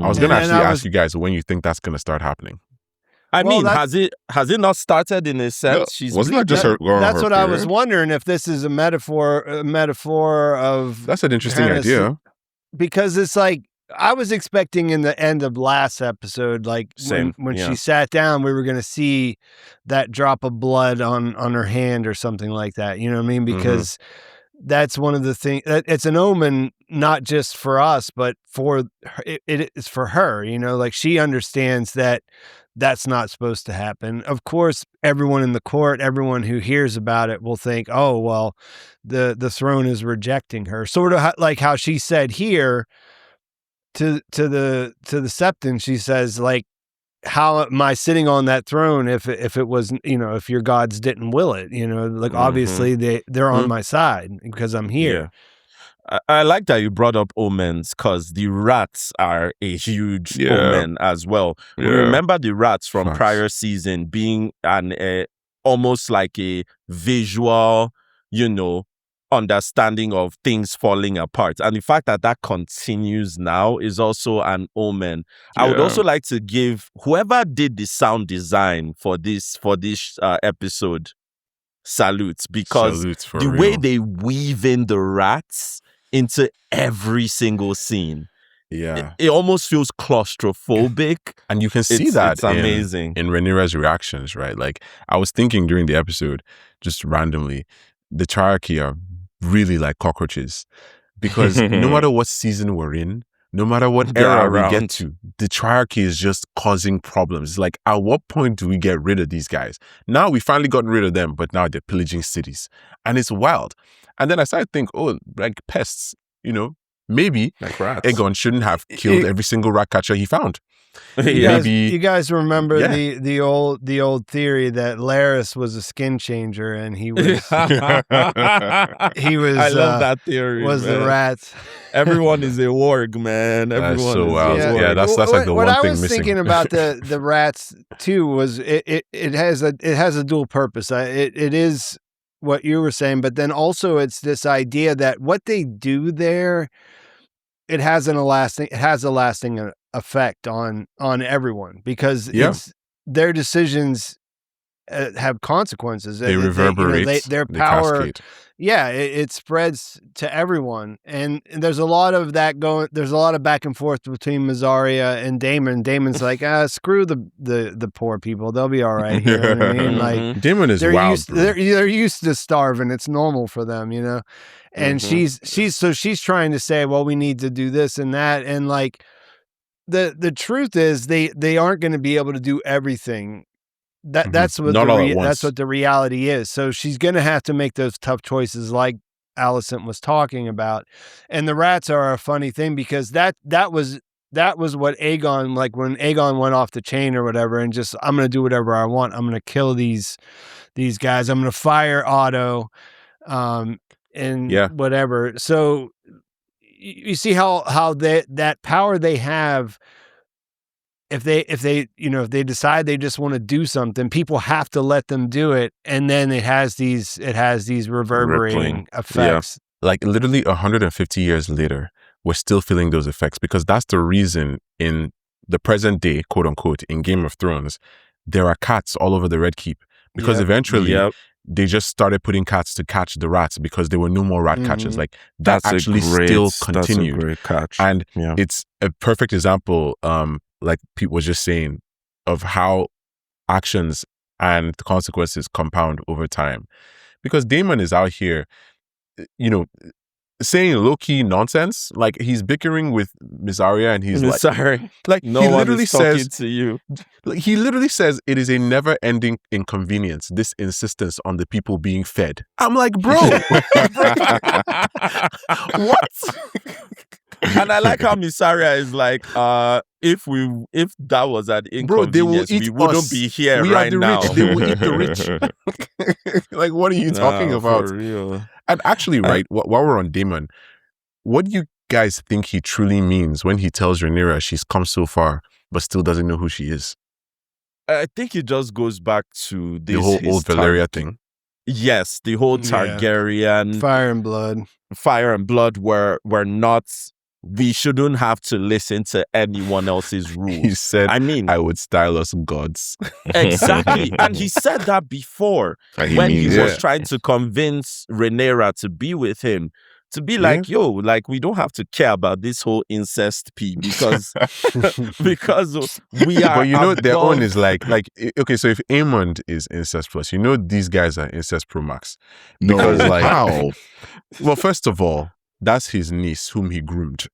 I was going to actually ask you guys when you think that's going to start happening. I mean, has it not started in a sense? No, wasn't that just her? That's her what period? I was wondering, if this is a metaphor of. That's an interesting idea. Because it's like, I was expecting in the end of last episode, like when she sat down, we were going to see that drop of blood on her hand or something like that. You know what I mean? Because that's one of the things. It's an omen, not just for us, but for it's for her. You know, like she understands that that's not supposed to happen. Of course, everyone in the court, everyone who hears about it will think, oh, well, the throne is rejecting her. Sort of like how she said here to the Septon, she says, like, how am I sitting on that throne if it was, you know, if your gods didn't will it, you know, like obviously they're on my side because I'm here. Yeah. I like that you brought up omens because the rats are a huge omen as well. We remember the rats from prior season being almost like a visual, you know, understanding of things falling apart. And the fact that continues now is also an omen. I would also like to give whoever did the sound design for this episode salutes, because the way they weave in the rats into every single scene, it almost feels claustrophobic, and you can see that it's amazing in Rhaenyra's reactions, right? Like, I was thinking during the episode, just randomly, the Triarchy are really like cockroaches, because no matter what season we're in, no matter what era we get to, the Triarchy is just causing problems. Like, at what point do we get rid of these guys? Now we finally gotten rid of them, but now they're pillaging cities, and it's wild. And then I started to think, oh, like pests, you know, maybe like rats. Aegon shouldn't have killed every single rat catcher he found. You guys remember the old theory that Larys was a skin changer and he was I love that theory. Was man. The rats? Everyone is a warg, man. Everyone that's so is wild. Yeah, that's like the one thing missing. What I was thinking about the rats too was it has a dual purpose. It is what you were saying, but then also it's this idea that what they do there, it has a lasting effect on everyone, because it's their decisions have consequences. They reverberate. Their power. It spreads to everyone, and there's a lot of that going. There's a lot of back and forth between Mysaria and Daemon. Daemon's like, screw the poor people; they'll be all right. You know what I mean? Like, Daemon is wild. They're used to starving. It's normal for them, you know. And she's trying to say, well, we need to do this and that, and like the truth is they aren't going to be able to do everything. That's what the reality is. So she's going to have to make those tough choices, like Alicent was talking about. And the rats are a funny thing, because that was what Aegon, like when Aegon went off the chain or whatever, and just, I'm going to do whatever I want. I'm going to kill these guys. I'm going to fire Otto, and whatever. So you see how that power they have. If they decide they just want to do something, people have to let them do it, and then it has these reverberating effects. Yeah. Like literally 150 years later, we're still feeling those effects, because that's the reason in the present day, quote unquote, in Game of Thrones, there are cats all over the Red Keep, because eventually they just started putting cats to catch the rats, because there were no more rat catchers. Like that actually still continued. That's a great catch. And it's a perfect example, like Pete was just saying, of how actions and the consequences compound over time. Because Daemon is out here, you know, saying low-key nonsense. Like, he's bickering with Mysaria, and he's like no one is talking to you. Like, he literally says it is a never-ending inconvenience, this insistence on the people being fed. I'm like, bro. What? And I like how Mysaria is like, if that was an Bro, they will inconvenience, eat we wouldn't us. be here We are right the now. rich. They will eat the rich. Like, what are you talking about? For real. And actually, right, while we're on Daemon, what do you guys think he truly means when he tells Rhaenyra she's come so far but still doesn't know who she is? I think it just goes back to this The whole old Valyria thing. Yes, the whole Targaryen Fire and blood were not. We shouldn't have to listen to anyone else's rules. He said, I mean, I would style us gods. Exactly. And he said that before when he was trying to convince Rhaenyra to be with him. To be like, yo, like, we don't have to care about this whole incest pee because we are. But you know, their own is like, okay, so if Ormund is incest plus, you know, these guys are incest pro max. Because, how? Well, first of all, that's his niece whom he groomed.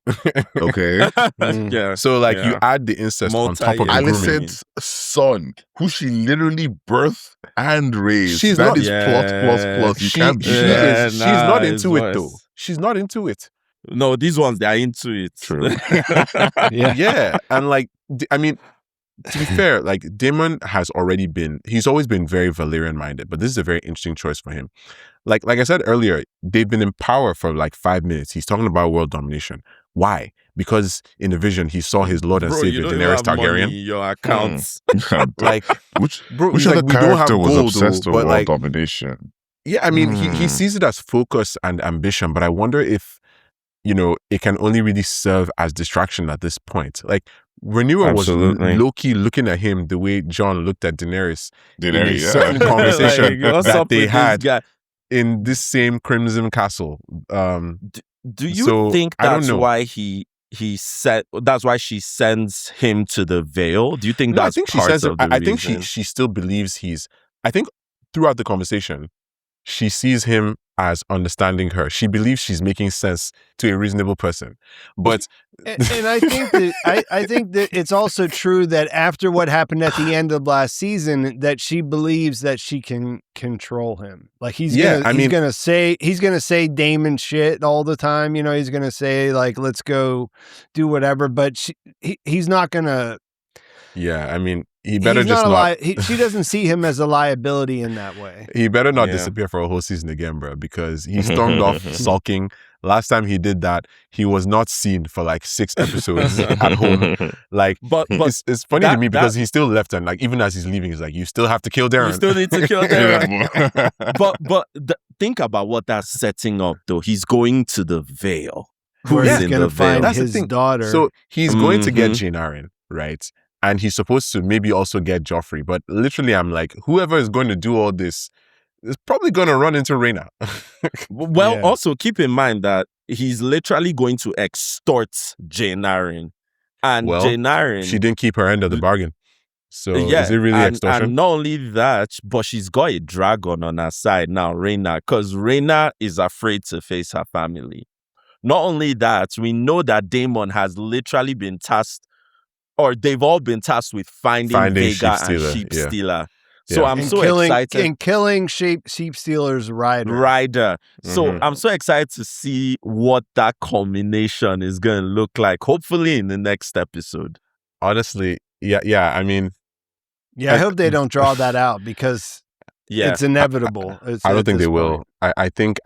Okay. Yeah. So, you add the incest on top of the grooming. Alicent's son, who she literally birthed and raised. She's that not is plus. You can't be she's not into it, though. She's not into it. No, these ones, they are into it. True. Yeah. And I mean, to be fair, Daemon he's always been very Valyrian minded, but this is a very interesting choice for him. Like I said earlier, they've been in power for 5 minutes. He's talking about world domination. Why? Because in the vision, he saw his Lord and Savior, Rhaenyra Targaryen. Money in your accounts. Which other character was obsessed with world domination? Yeah, I mean, he sees it as focus and ambition, but I wonder if, it can only really serve as distraction at this point. Rhaenyra was low-key looking at him the way Jon looked at Daenerys in a certain conversation that they had in this same Crimson Castle. Do you think that's why that's why she sends him to the Vale? Do you think that's part of the reason? I think she still believes I think throughout the conversation, she sees him as understanding her. She believes she's making sense to a reasonable person. But and I think that I think that it's also true that after what happened at the end of last season, that she believes that she can control him. He's gonna say Daemon shit all the time. He's gonna say let's go do whatever, but he's not gonna. Yeah, I mean, he better just not. She doesn't see him as a liability in that way. He better not disappear for a whole season again, bro, because he stormed off sulking. Last time he did that, he was not seen for 6 episodes at home. But it's funny to me because he still left, and even as he's leaving, he's like, "You still have to kill Darren. You still need to kill Darren." but think about what that's setting up, though. He's going to the Vale. Who's going to find his daughter? So he's going to get Jane Arryn, right? And he's supposed to maybe also get Joffrey. But literally, I'm like, whoever is going to do all this is probably going to run into Rhaenyra. Also keep in mind that he's literally going to extort Jane Arryn. And Jane Arryn... she didn't keep her end of the bargain. So is it really extortion? And not only that, but she's got a dragon on her side now, Rhaenyra, because Rhaenyra is afraid to face her family. Not only that, we know that Daemon has literally been tasked, or they've all been tasked with finding Vega and Sheep Stealer. So I'm excited. And killing Sheep Stealer's rider. Mm-hmm. So I'm so excited to see what that culmination is going to look like, hopefully in the next episode. Honestly, yeah. I mean... Yeah, I hope they don't draw that out because it's inevitable. I don't think they will. I think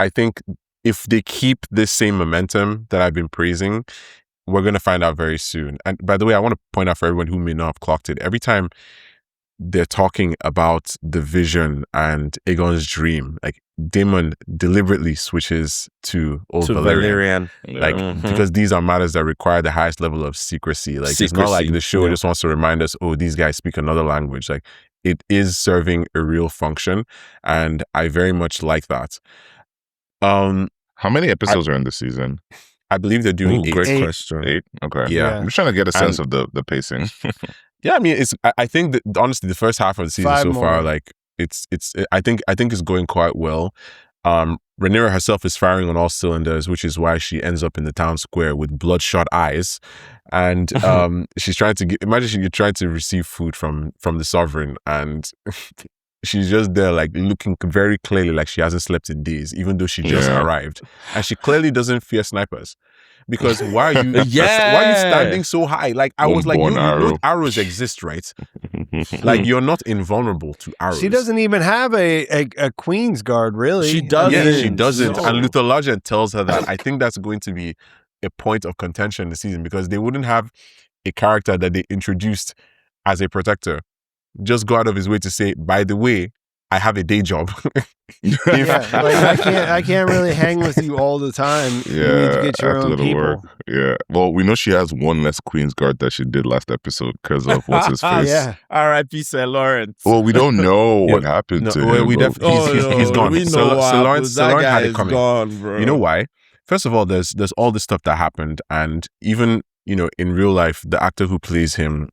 if they keep this same momentum that I've been praising, we're going to find out very soon. And by the way, I want to point out for everyone who may not have clocked it, every time they're talking about the vision and Aegon's dream, Daemon deliberately switches to old Valyrian. Because these are matters that require the highest level of secrecy. It's not like the show just wants to remind us, oh, these guys speak another language. It is serving a real function, and I very much like that. How many episodes are in this season? I believe they're doing 8. Great question. 8? Okay. Yeah. I'm just trying to get a sense of the pacing. Yeah, I mean, I think that honestly, the first half of the season so far, I think it's going quite well. Rhaenyra herself is firing on all cylinders, which is why she ends up in the town square with bloodshot eyes, and she's trying to imagine you're trying to receive food from the sovereign, and she's just there looking very clearly like she hasn't slept in days, even though she just arrived, and she clearly doesn't fear snipers. Because why are you why are you standing so high? Like I was like, you know arrows exist, right? Like you're not invulnerable to arrows. She doesn't even have a Queensguard, really. She doesn't. Yeah, she doesn't. No. And Luther Largent tells her that. I think that's going to be a point of contention this season, because they wouldn't have a character that they introduced as a protector just go out of his way to say, by the way, I have a day job. I can't really hang with you all the time. Yeah, you need to get your own people. Work. Yeah. Well, we know she has one less Queensguard that she did last episode because of what's his face. Yeah. R.I.P. Sir Lawrence. Well, we don't know what happened to him. He's gone. We know Sir Lawrence had it coming. Gone, bro. You know why? First of all, there's all this stuff that happened, and even in real life, the actor who plays him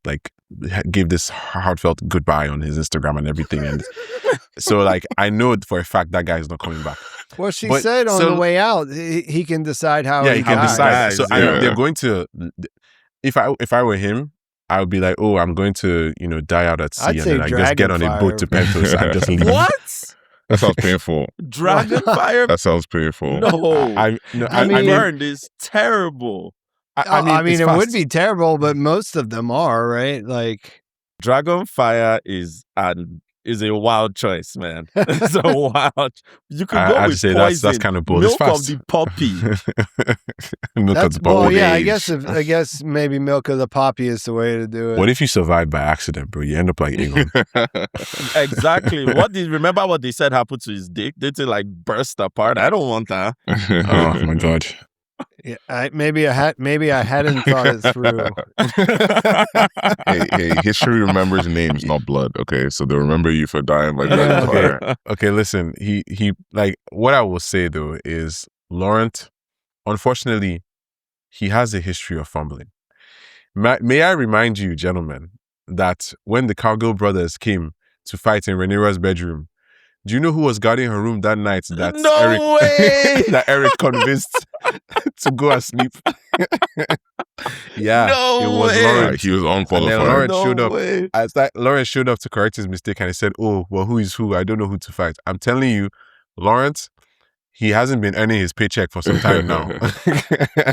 gave this heartfelt goodbye on his Instagram and everything, and so I know for a fact that guy is not coming back. Well, she said on the way out he can decide how. Yeah, he can decide. So they're going to. If I were him, I would be like, oh, I'm going to die out at sea, and then I just get on a boat to Pentos and just leave. What? That sounds painful. Dragon fire? That sounds painful. No. I mean, burned is terrible. I mean, it would be terrible, but most of them are, right? Like, dragon fire is a wild choice, man. It's a wild. You could go with poison. That's kind of bold. Milk of the poppy. Milk of the poppy. Well, yeah, I guess maybe milk of the poppy is the way to do it. What if you survive by accident, bro? You end up like Aegon. Exactly. Remember what they said happened to his dick? Did it burst apart? I don't want that. Oh my god. Yeah, maybe I hadn't thought it through. Hey, history remembers names, not blood. Okay, so they'll remember you for dying by dragon fire. Okay, listen. He what I will say though is Laurent, unfortunately, he has a history of fumbling. May I remind you, gentlemen, that when the Cargill brothers came to fight in Rhaenyra's bedroom, do you know who was guarding her room that night? That Eric convinced to go and sleep. Yeah, it was Laurent. He was unqualified. Laurent showed up to correct his mistake, and he said, "Oh, well, who is who? I don't know who to fight." I'm telling you, Laurent, he hasn't been earning his paycheck for some time now.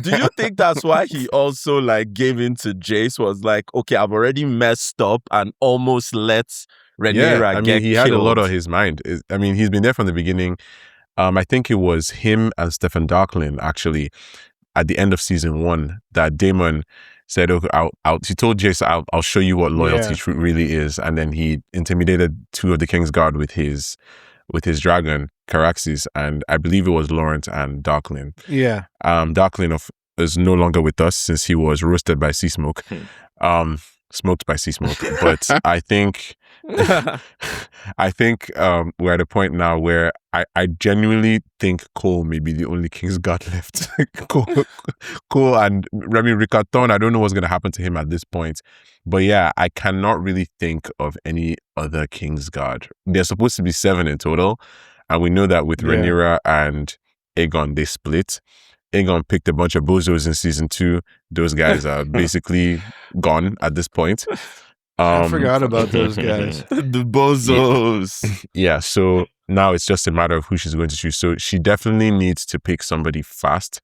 Do you think that's why he also gave in to Jace? Was like, okay, I've already messed up and almost let Rhaenyra get he killed. had a lot on his mind. I mean, he's been there from the beginning. I think it was him and Stefan Darklin actually at the end of season 1 that Daemon said, "Okay, he told Jace, I'll show you what loyalty really is," and then he intimidated 2 of the Kingsguard with his dragon Caraxes, and I believe it was Laurent and Darklin. Yeah, Darklin is no longer with us since he was roasted by sea smoke. Smoked by sea smoke, but I think we're at a point now where I genuinely think Cole may be the only Kingsguard left. Cole and Remy Ricarton, I don't know what's going to happen to him at this point, but yeah, I cannot really think of any other Kingsguard. There's supposed to be 7 in total, and we know that with Rhaenyra and Aegon, they split. Aegon picked a bunch of bozos in season 2. Those guys are basically gone at this point. I forgot about those guys. The bozos. Yeah, so now it's just a matter of who she's going to choose. So she definitely needs to pick somebody fast.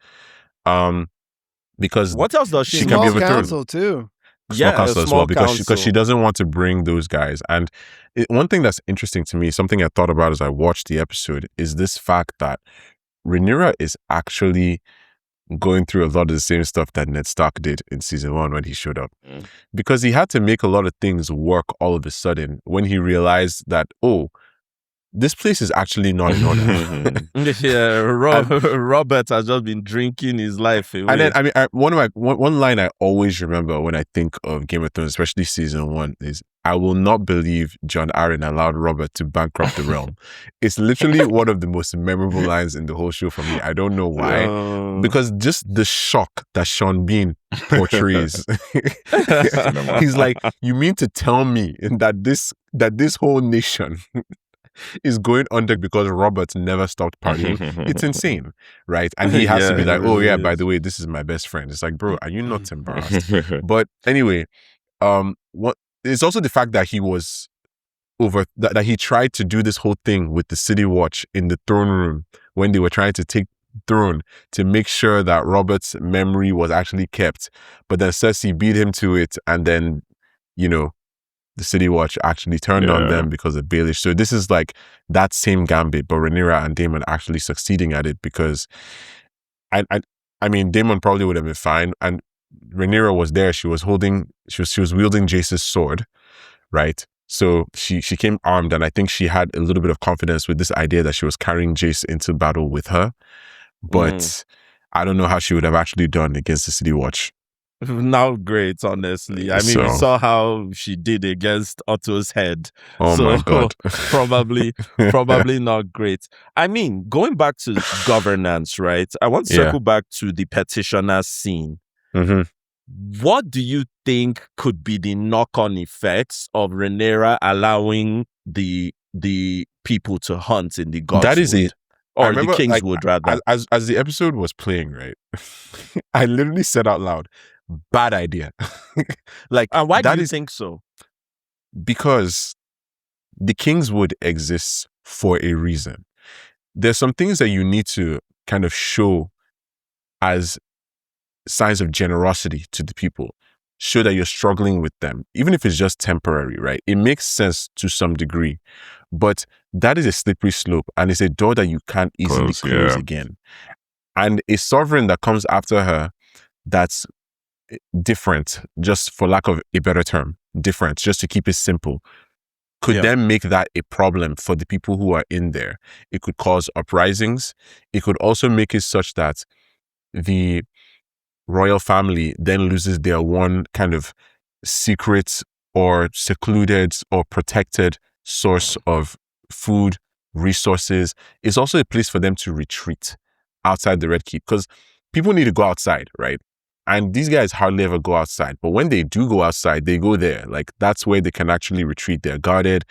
Because what else does she can be overthrown? Council too. Small council as well, because she doesn't want to bring those guys. And one thing that's interesting to me, something I thought about as I watched the episode, is this fact that Rhaenyra is actually going through a lot of the same stuff that Ned Stark did in season 1 when he showed up. Because he had to make a lot of things work all of a sudden when he realized that, oh, this place is actually not in order. Yeah, Robert has just been drinking his life away. And then, I mean, one line I always remember when I think of Game of Thrones, especially season 1, is, "I will not believe John Arryn allowed Robert to bankrupt the realm." It's literally one of the most memorable lines in the whole show for me. I don't know why. Because just the shock that Sean Bean portrays. He's like, you mean to tell me that this whole nation is going under because Robert never stopped partying? It's insane, right? And he has to be like, oh yeah, by the way, this is my best friend. It's like, bro, are you not embarrassed? But anyway, it's also the fact that he was that he tried to do this whole thing with the City Watch in the throne room when they were trying to take throne to make sure that Robert's memory was actually kept. But then Cersei beat him to it, and then, you know, the City Watch actually turned on them because of Baelish. So this is like that same gambit, but Rhaenyra and Daemon actually succeeding at it, because I mean, Daemon probably would have been fine, and Rhaenyra was there. She was wielding Jace's sword, right? So she came armed, and I think she had a little bit of confidence with this idea that she was carrying Jace into battle with her. But I don't know how she would have actually done against the City Watch. Not great, honestly. I mean, we saw how she did against Otto's head. Oh my God. probably not great. I mean, going back to governance, right? I want to circle back to the petitioner scene. Mm-hmm. What do you think could be the knock-on effects of Rhaenyra allowing the people to hunt in the Godswood? That is it. Or the Kingswood, rather. As the episode was playing, right? I literally said out loud, bad idea. And why do you think so? Because the Kingswood exists for a reason. There's some things that you need to kind of show as signs of generosity to the people. Show that you're struggling with them, even if it's just temporary, right? It makes sense to some degree, but that is a slippery slope, and it's a door that you can't easily close again. And a sovereign that comes after her, that's different, just for lack of a better term, different, just to keep it simple, could then make that a problem for the people who are in there. It could cause uprisings. It could also make it such that the royal family then loses their one kind of secret or secluded or protected source of food, resources. It's also a place for them to retreat outside the Red Keep, because people need to go outside, right? And these guys hardly ever go outside. But when they do go outside, they go there. Like, that's where they can actually retreat. They're guarded.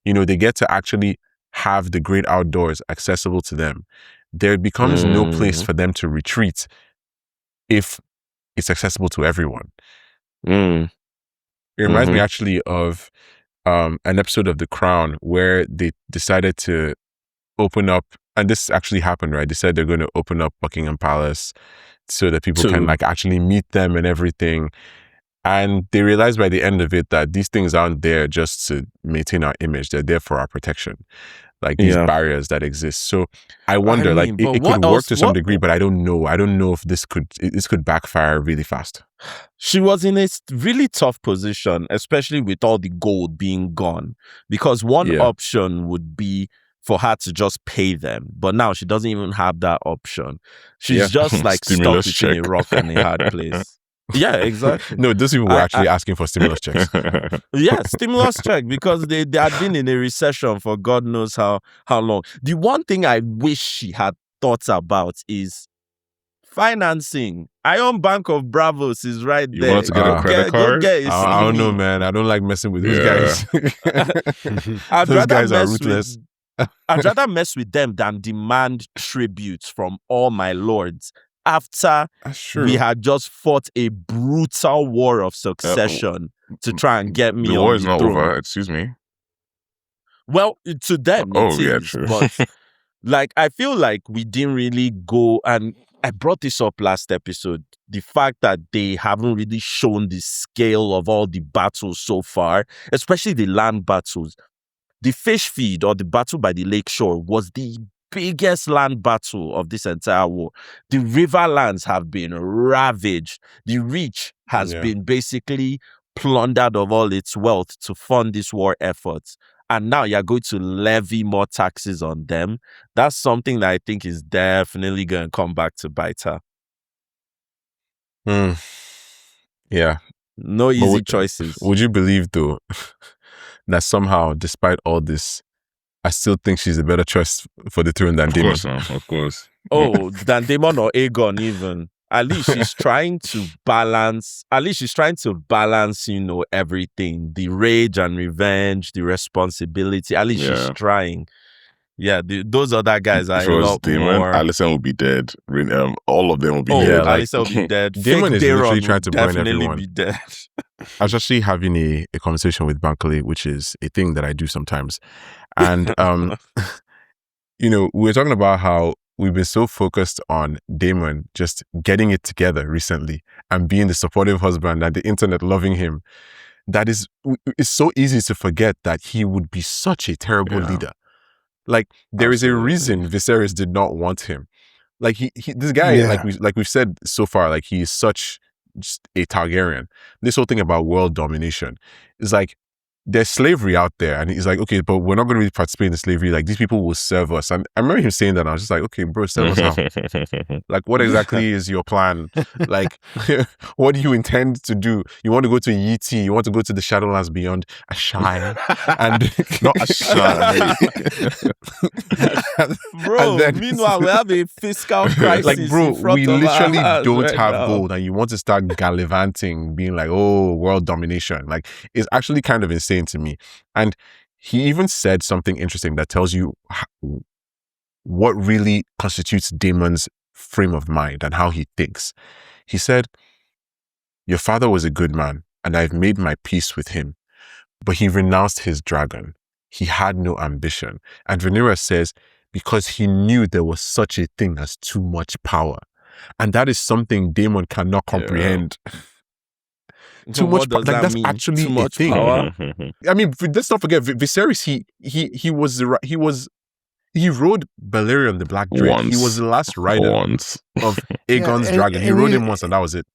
You know, they get to actually have the great outdoors accessible to them. There becomes no place for them to retreat if it's accessible to everyone. It reminds me actually of an episode of The Crown where they decided to open up, and this actually happened, right? They said they're going to open up Buckingham Palace so that people can like actually meet them and everything. And they realized by the end of it that these things aren't there just to maintain our image. They're there for our protection. Like these barriers that exist. So I wonder, it could work to some degree, but I don't know. I don't know if this could backfire really fast. She was in a really tough position, especially with all the gold being gone, because one option would be for her to just pay them. But now she doesn't even have that option. She's just like stuck between a rock and a hard place. Yeah, exactly. No, those people were actually asking for stimulus checks. Yeah, stimulus check, because they had been in a recession for God knows how long. The one thing I wish she had thought about is financing. Iron Bank of Bravos is right there. You want to get a credit card? I don't know, man. I don't like messing with those guys. Those guys are ruthless. I'd rather mess with them than demand tributes from all my lords after we had just fought a brutal war of succession to try and get me on the war is not throne. over, excuse me. Well, to them it is, true. But like, I feel like we didn't really go, and I brought this up last episode, the fact that they haven't really shown the scale of all the battles so far, especially the land battles. The fish feed, or the battle by the lakeshore, was the biggest land battle of this entire war. The riverlands have been ravaged. The Reach has been basically plundered of all its wealth to fund this war efforts. And now you're going to levy more taxes on them. That's something that I think is definitely going to come back to bite her. Yeah. No easy choices. Would you believe, though, that somehow, despite all this, I still think she's a better choice for the throne than Daemon? Of course. Oh, than Daemon or Aegon even. At least she's trying to balance, you know, everything. The rage and revenge, the responsibility. At least she's trying. Yeah, those other guys are a lot Daemon, more. Alicent will be dead. All of them will be dead. Yeah, Alicent will be dead. Daemon is literally trying to burn definitely everyone. Be dead. I was actually having a conversation with Bankole, which is a thing that I do sometimes. And, you know, we were talking about how we've been so focused on Daemon just getting it together recently and being the supportive husband and the internet loving him, that it's so easy to forget that he would be such a terrible leader. Like, there is a reason Viserys did not want him. Like, this guy, like we've said so far, like, he is such just a Targaryen. This whole thing about world domination is like, there's slavery out there, and he's like, okay, but we're not going to really participate in the slavery. Like, these people will serve us. And I remember him saying that, and I was just like, okay, bro, serve us how? Like, what exactly is your plan? Like, what do you intend to do? You want to go to Yiti? You want to go to the Shadowlands beyond Ashai? And not Ashai. Bro, and then, meanwhile, we have a fiscal crisis. Like, bro, we literally don't have gold, and you want to start gallivanting, being like, oh, world domination. Like, it's actually kind of insane to me. And he even said something interesting that tells you what really constitutes Daemon's frame of mind and how he thinks. He said, your father was a good man, and I've made my peace with him, but he renounced his dragon. He had no ambition. And Rhaenyra says, because he knew there was such a thing as too much power. And that is something Daemon cannot comprehend. Too much power. Like, that's actually too much thing. Power. I mean, let's not forget, Viserys, he rode Balerion the Black Drake. Once. He was the last rider of Aegon's dragon. He rode him once, and that was it.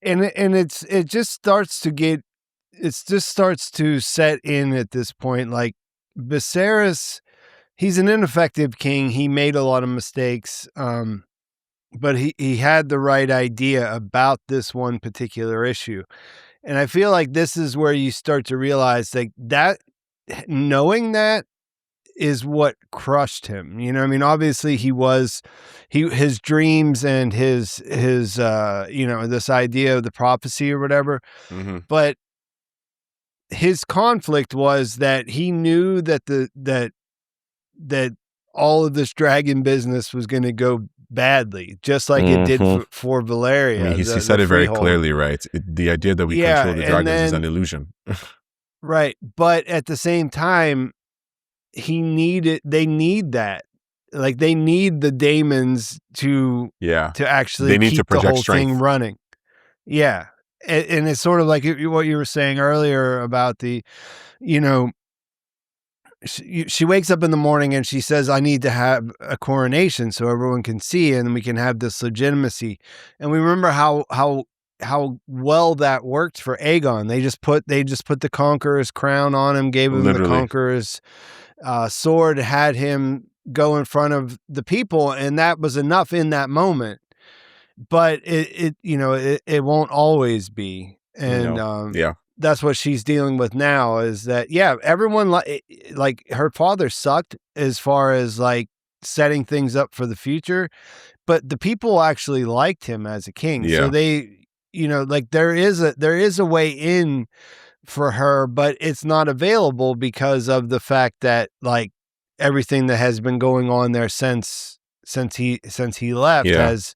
And it just starts to set in at this point. Like, Viserys, he's an ineffective king. He made a lot of mistakes, but he had the right idea about this one particular issue. And I feel like this is where you start to realize, like, that knowing that is what crushed him. You know what I mean? Obviously his dreams and his this idea of the prophecy or whatever, but his conflict was that he knew that all of this dragon business was going to go badly, just like it did for Valeria. I mean, he said it very clearly, right? The idea that we control the dragons is an illusion. Right. But at the same time, they need that. Like, they need the Daemons to actually keep the whole thing running. Yeah. And it's sort of like what you were saying earlier about she wakes up in the morning and she says, I need to have a coronation so everyone can see and we can have this legitimacy. And we remember how well that worked for Aegon. They just put the Conqueror's crown on him, gave him the Conqueror's sword, had him go in front of the people, and that was enough in that moment. But it won't always be. And that's what she's dealing with now, is that, everyone like her father sucked as far as like setting things up for the future, but the people actually liked him as a king. So they, like, there is a way in for her, but it's not available because of the fact that, like, everything that has been going on there since he left has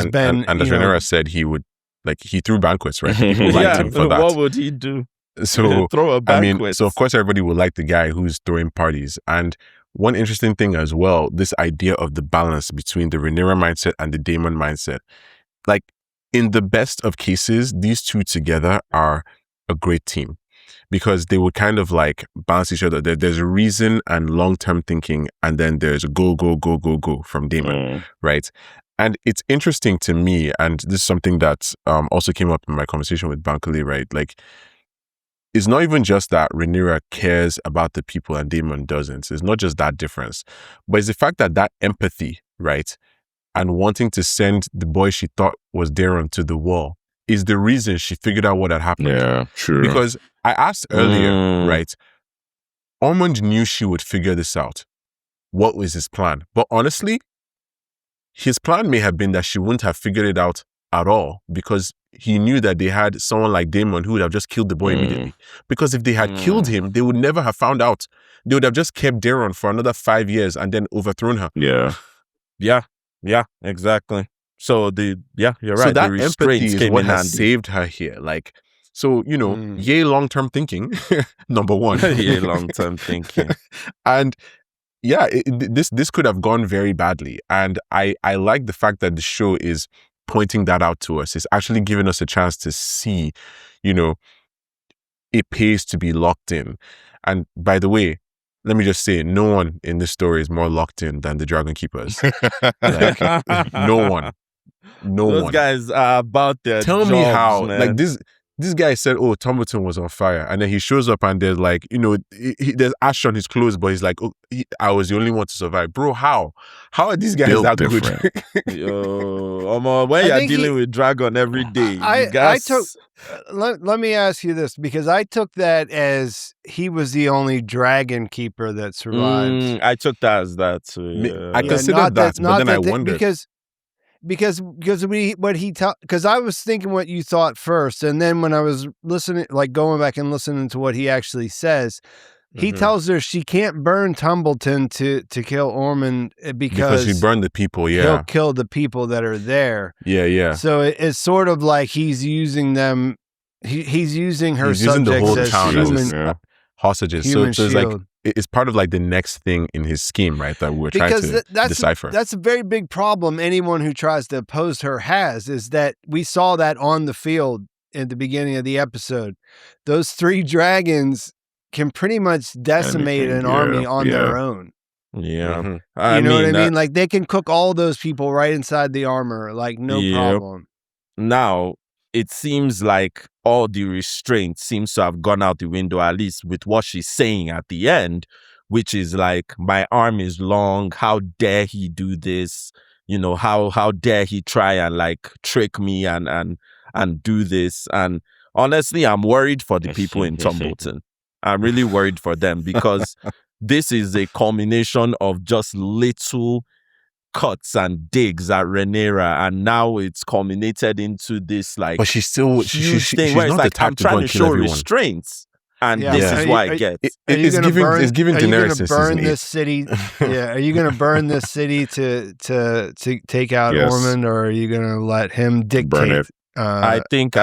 been. And as Rhaenyra said, he would, like, he threw banquets, right? People liked him for that. What would he do? So throw a banquet. I mean, so of course everybody will like the guy who's throwing parties. And one interesting thing as well, this idea of the balance between the Rhaenyra mindset and the Daemon mindset. Like, in the best of cases, these two together are a great team because they would kind of like balance each other. There's a reason and long-term thinking, and then there's go from Daemon, right? And it's interesting to me, and this is something that also came up in my conversation with Bankole, right? Like, it's not even just that Rhaenyra cares about the people and Daemon doesn't. It's not just that difference, but it's the fact that empathy, right? And wanting to send the boy she thought was Daemon to the wall is the reason she figured out what had happened. Yeah, sure. Because I asked earlier, right? Ormund knew she would figure this out. What was his plan? But honestly, his plan may have been that she wouldn't have figured it out at all, because he knew that they had someone like Daemon who would have just killed the boy immediately. Because if they had killed him, they would never have found out. They would have just kept Daemon for another 5 years and then overthrown her. Yeah, exactly. So you're right. So that empathy is what has saved her here. Like, so, yay long-term thinking, number one. Yay long-term thinking. And this could have gone very badly. And I like the fact that the show is pointing that out to us. It's actually giving us a chance to see, it pays to be locked in. And by the way, let me just say, no one in this story is more locked in than the Dragon Keepers. No one. Those guys are about their Tell jobs, me how. man. Like this guy said, oh, Tumbleton was on fire. And then he shows up and there's like, there's ash on his clothes, but he's like, oh, I was the only one to survive. Bro, how? How are these guys Built that different. good? Yo, when you're dealing with Dragon every day, let me ask you this, because I took that as he was the only Dragon Keeper that survived. I took that as that too. Yeah. I considered that, but then I wondered. Because I was thinking what you thought first, and then when I was listening, like going back and listening to what he actually says, he tells her she can't burn Tumbleton to kill Ormond because he burned the people. Yeah, he'll kill the people that are there. Yeah. So it's sort of like he's using them. He's using her subjects the whole as town human as hostages. Human so it's shield. like it's part of like the next thing in his scheme, right? That we're trying to decipher. That's a very big problem anyone who tries to oppose her has, is that we saw that on the field at the beginning of the episode. Those 3 dragons can pretty much decimate an army on their own. Yeah. Mm-hmm. You know what I mean? Like they can cook all those people right inside the armor, like no problem. Now, it seems like all the restraint seems to have gone out the window, at least with what she's saying at the end, which is like, my arm is long. How dare he do this? How dare he try and like trick me and do this? And honestly, I'm worried for the people in Tumbleton. I'm really worried for them, because this is a culmination of just little cuts and digs at Rhaenyra, and now it's culminated into this like, but she's still huge she's thing where it's not like, the type I'm to go trying and to kill show everyone. restraints, and this is what I get. It's giving Daenerys burn this city. Are you going to burn this city to take out Ormond, or are you going to let him dictate? Burn it. I think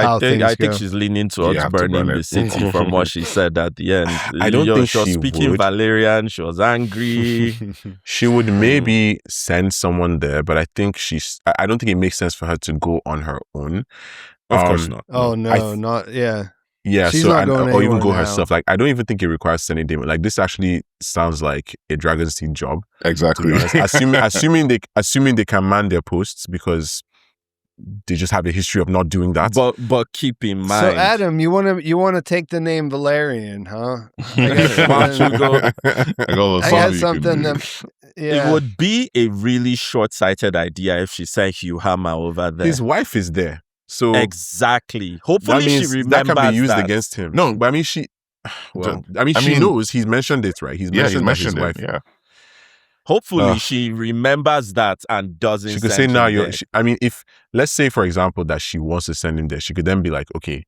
she's leaning towards burning the city from what she said at the end. I don't think she was speaking would. Valerian. She was angry. She would maybe send someone there, but I don't think it makes sense for her to go on her own. Of course not. Oh no, not yeah. Yeah, she's so not going or even go now. herself. Like, I don't even think it requires sending Daemon. Like, this actually sounds like a Dragon's Team job. Exactly. assuming they can man their posts, because they just have a history of not doing that. But keep in mind. So Adam, you wanna take the name Valerian, huh? I got something. It would be a really short-sighted idea if she said Hugh Hammer over there. His wife is there. So exactly. Hopefully she remembers that can be used against him. No, but I mean she knows. He's mentioned it, right? He's mentioned his wife. Yeah. Hopefully she remembers that and doesn't. She could say, "No, if let's say, for example, that she wants to send him there, she could then be like, okay,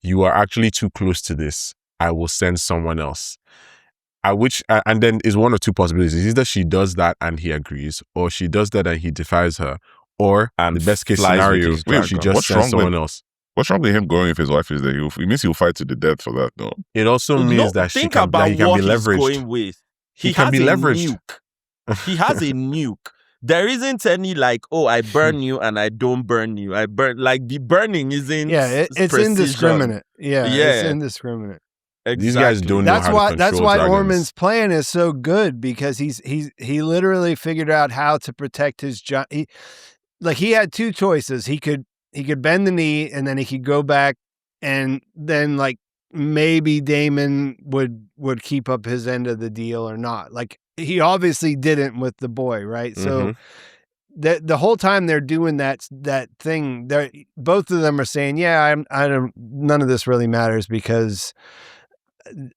you are actually too close to this. I will send someone else." And then is one or two possibilities. Either she does that and he agrees, or she does that and he defies her, or the best case scenario, she just sends someone else. What's wrong with him going if his wife is there? It means he'll fight to the death for that, though. It also means that he can be leveraged. Going with. He can be leveraged. He has a nuke. There isn't any like, oh, I burn you and I don't burn you. I burn, like, the burning isn't. Yeah, it's indiscriminate. Yeah, it's indiscriminate. Exactly. These guys don't know how to control That's why dragons. Ormond's plan is so good, because he literally figured out how to protect his he had 2 choices. He could bend the knee, and then he could go back, and then like maybe Daemon would keep up his end of the deal or not. Like, he obviously didn't with the boy, right? So the whole time they're doing that thing, both of them are saying, yeah, I don't, none of this really matters, because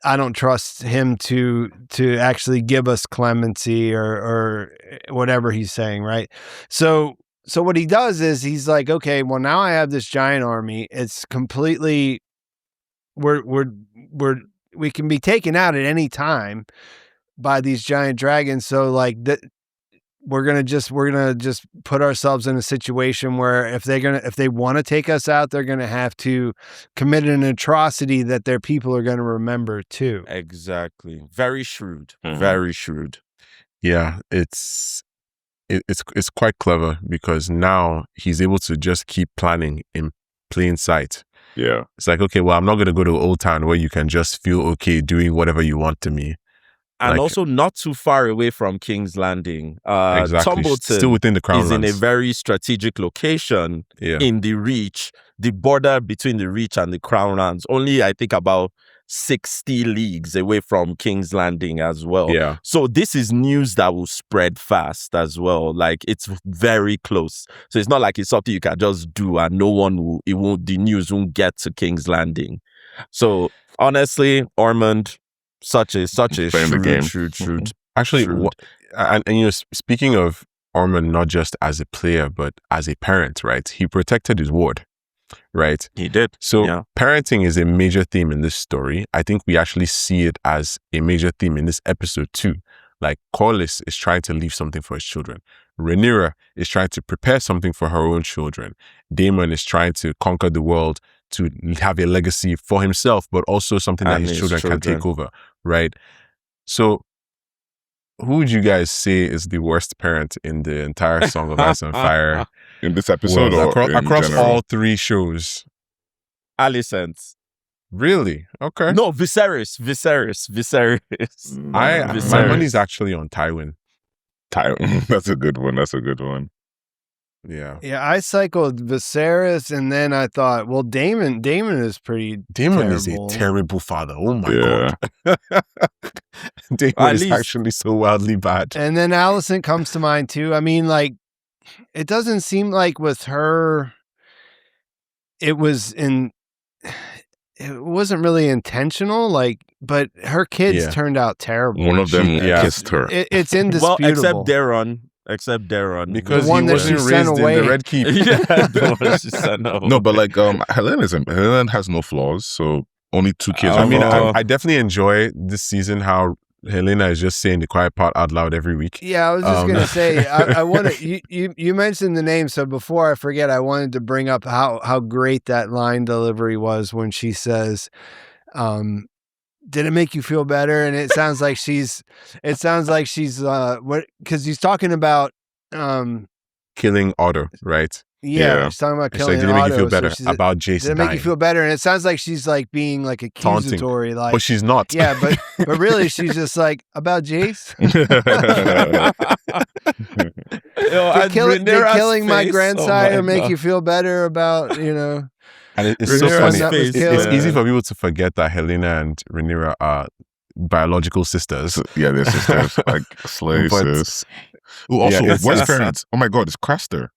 I don't trust him to actually give us clemency or whatever he's saying, right? So what he does is he's like, okay, well, now I have this giant army. It's completely, we can be taken out at any time by these giant dragons. So like that, we're gonna just put ourselves in a situation where if they want to take us out, they're gonna have to commit an atrocity that their people are gonna remember too. Exactly. Very shrewd. Very shrewd. Yeah, it's quite clever because now he's able to just keep planning in plain sight. Yeah. It's like, okay, well, I'm not going to go to Old Town where you can just feel okay doing whatever you want to me. And also not too far away from King's Landing. Exactly. Tumbleton still within the Crown is lands. in a very strategic location in the Reach. The border between the Reach and the Crown lands. Only, I think, about 60 leagues away from King's Landing as well. Yeah. So this is news that will spread fast as well. Like, it's very close. So it's not like it's something you can just do and the news won't get to King's Landing. So honestly, Ormund, such a shrewd. Actually, and speaking of Ormund, not just as a player, but as a parent, right? He protected his ward, right? He did. So parenting is a major theme in this story. I think we actually see it as a major theme in this episode too. Like, Corlys is trying to leave something for his children. Rhaenyra is trying to prepare something for her own children. Daemon is trying to conquer the world to have a legacy for himself, but also something that his children can take over, right? So who would you guys say is the worst parent in the entire Song of Ice and Fire? In this episode across all three shows? Alicent. Really? Okay. No, Viserys. My money's actually on Tywin. That's a good one. Yeah. Yeah, I cycled Viserys, and then I thought, well, Daemon is pretty Daemon is a terrible father. Oh my God. Daemon is actually so wildly bad. And then Alicent comes to mind too. I mean, like, it doesn't seem like with her, it wasn't really intentional, like, but her kids turned out terrible. One of them kissed her. It's indisputable. Well, except Daemon. Because he wasn't raised in the Red Keep. No, but like Helen has no flaws, so only 2 kids. I mean, I definitely enjoy this season how Helena is just saying the quiet part out loud every week. Yeah, I was just gonna say, I want to. You mentioned the name, so before I forget, I wanted to bring up how great that line delivery was when she says, "Did it make you feel better?" And it sounds like she's what? Because he's talking about killing Otto, right? Yeah, she's talking about killing Did it make you feel better about Jason? Did it make you feel better? And it sounds like she's like being like accusatory, taunting. like, but she's not. Yeah, but really, she's just like, about Jace. Did killing my grandsire make you feel better about And it's so funny. It's easy for people to forget that Helena and Rhaenyra are biological sisters. Yeah, they're sisters, like slave sis. Oh, also, worst parents. Oh my God, it's Craster.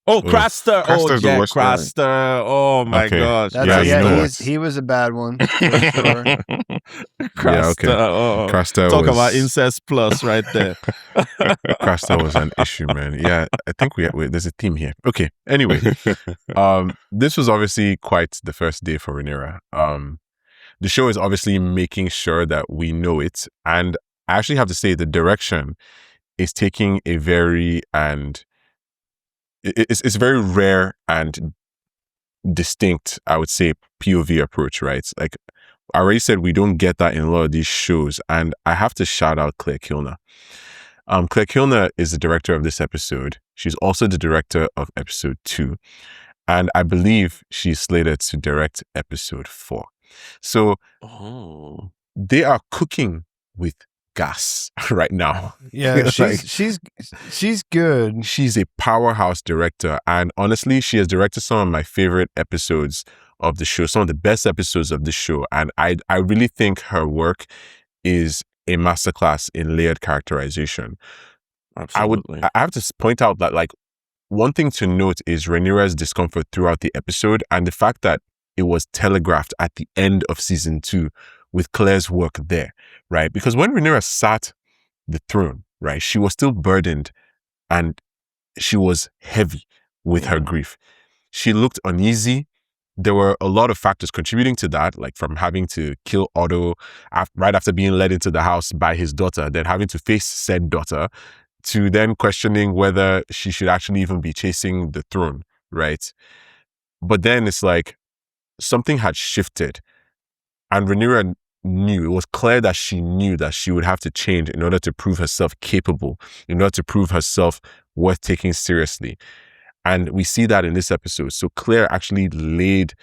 Oh, Craster. Craster. Oh my gosh. He was a bad one. For sure. Craster. Oh. Craster Talk about incest plus right there. Craster was an issue, man. Yeah, I think there's a theme here. Okay. Anyway, this was obviously quite the first day for Rhaenyra. The show is obviously making sure that we know it, and I actually have to say the direction is taking a very it's very rare and distinct, I would say, POV approach, right? Like I already said, we don't get that in a lot of these shows, and I have to shout out Claire Kilner. Claire Kilner is the director of this episode. She's also the director of episode 2, and I believe she's slated to direct episode 4. So they are cooking with gas right now. Yeah, she's good. She's a powerhouse director, and honestly, she has directed some of my favorite episodes of the show, some of the best episodes of the show, and I really think her work is a masterclass in layered characterization. Absolutely. I have to point out that, like, one thing to note is Rhaenyra's discomfort throughout the episode, and the fact that it was telegraphed at the end of season 2 with Claire's work there, right? Because when Rhaenyra sat the throne, right, she was still burdened and she was heavy with her grief. She looked uneasy. There were a lot of factors contributing to that, like from having to kill Otto right after being led into the house by his daughter, then having to face said daughter, to then questioning whether she should actually even be chasing the throne, right? But then it's like something had shifted. And Rhaenyra knew, it was clear that she knew that she would have to change in order to prove herself capable, in order to prove herself worth taking seriously. And we see that in this episode. So Claire actually laid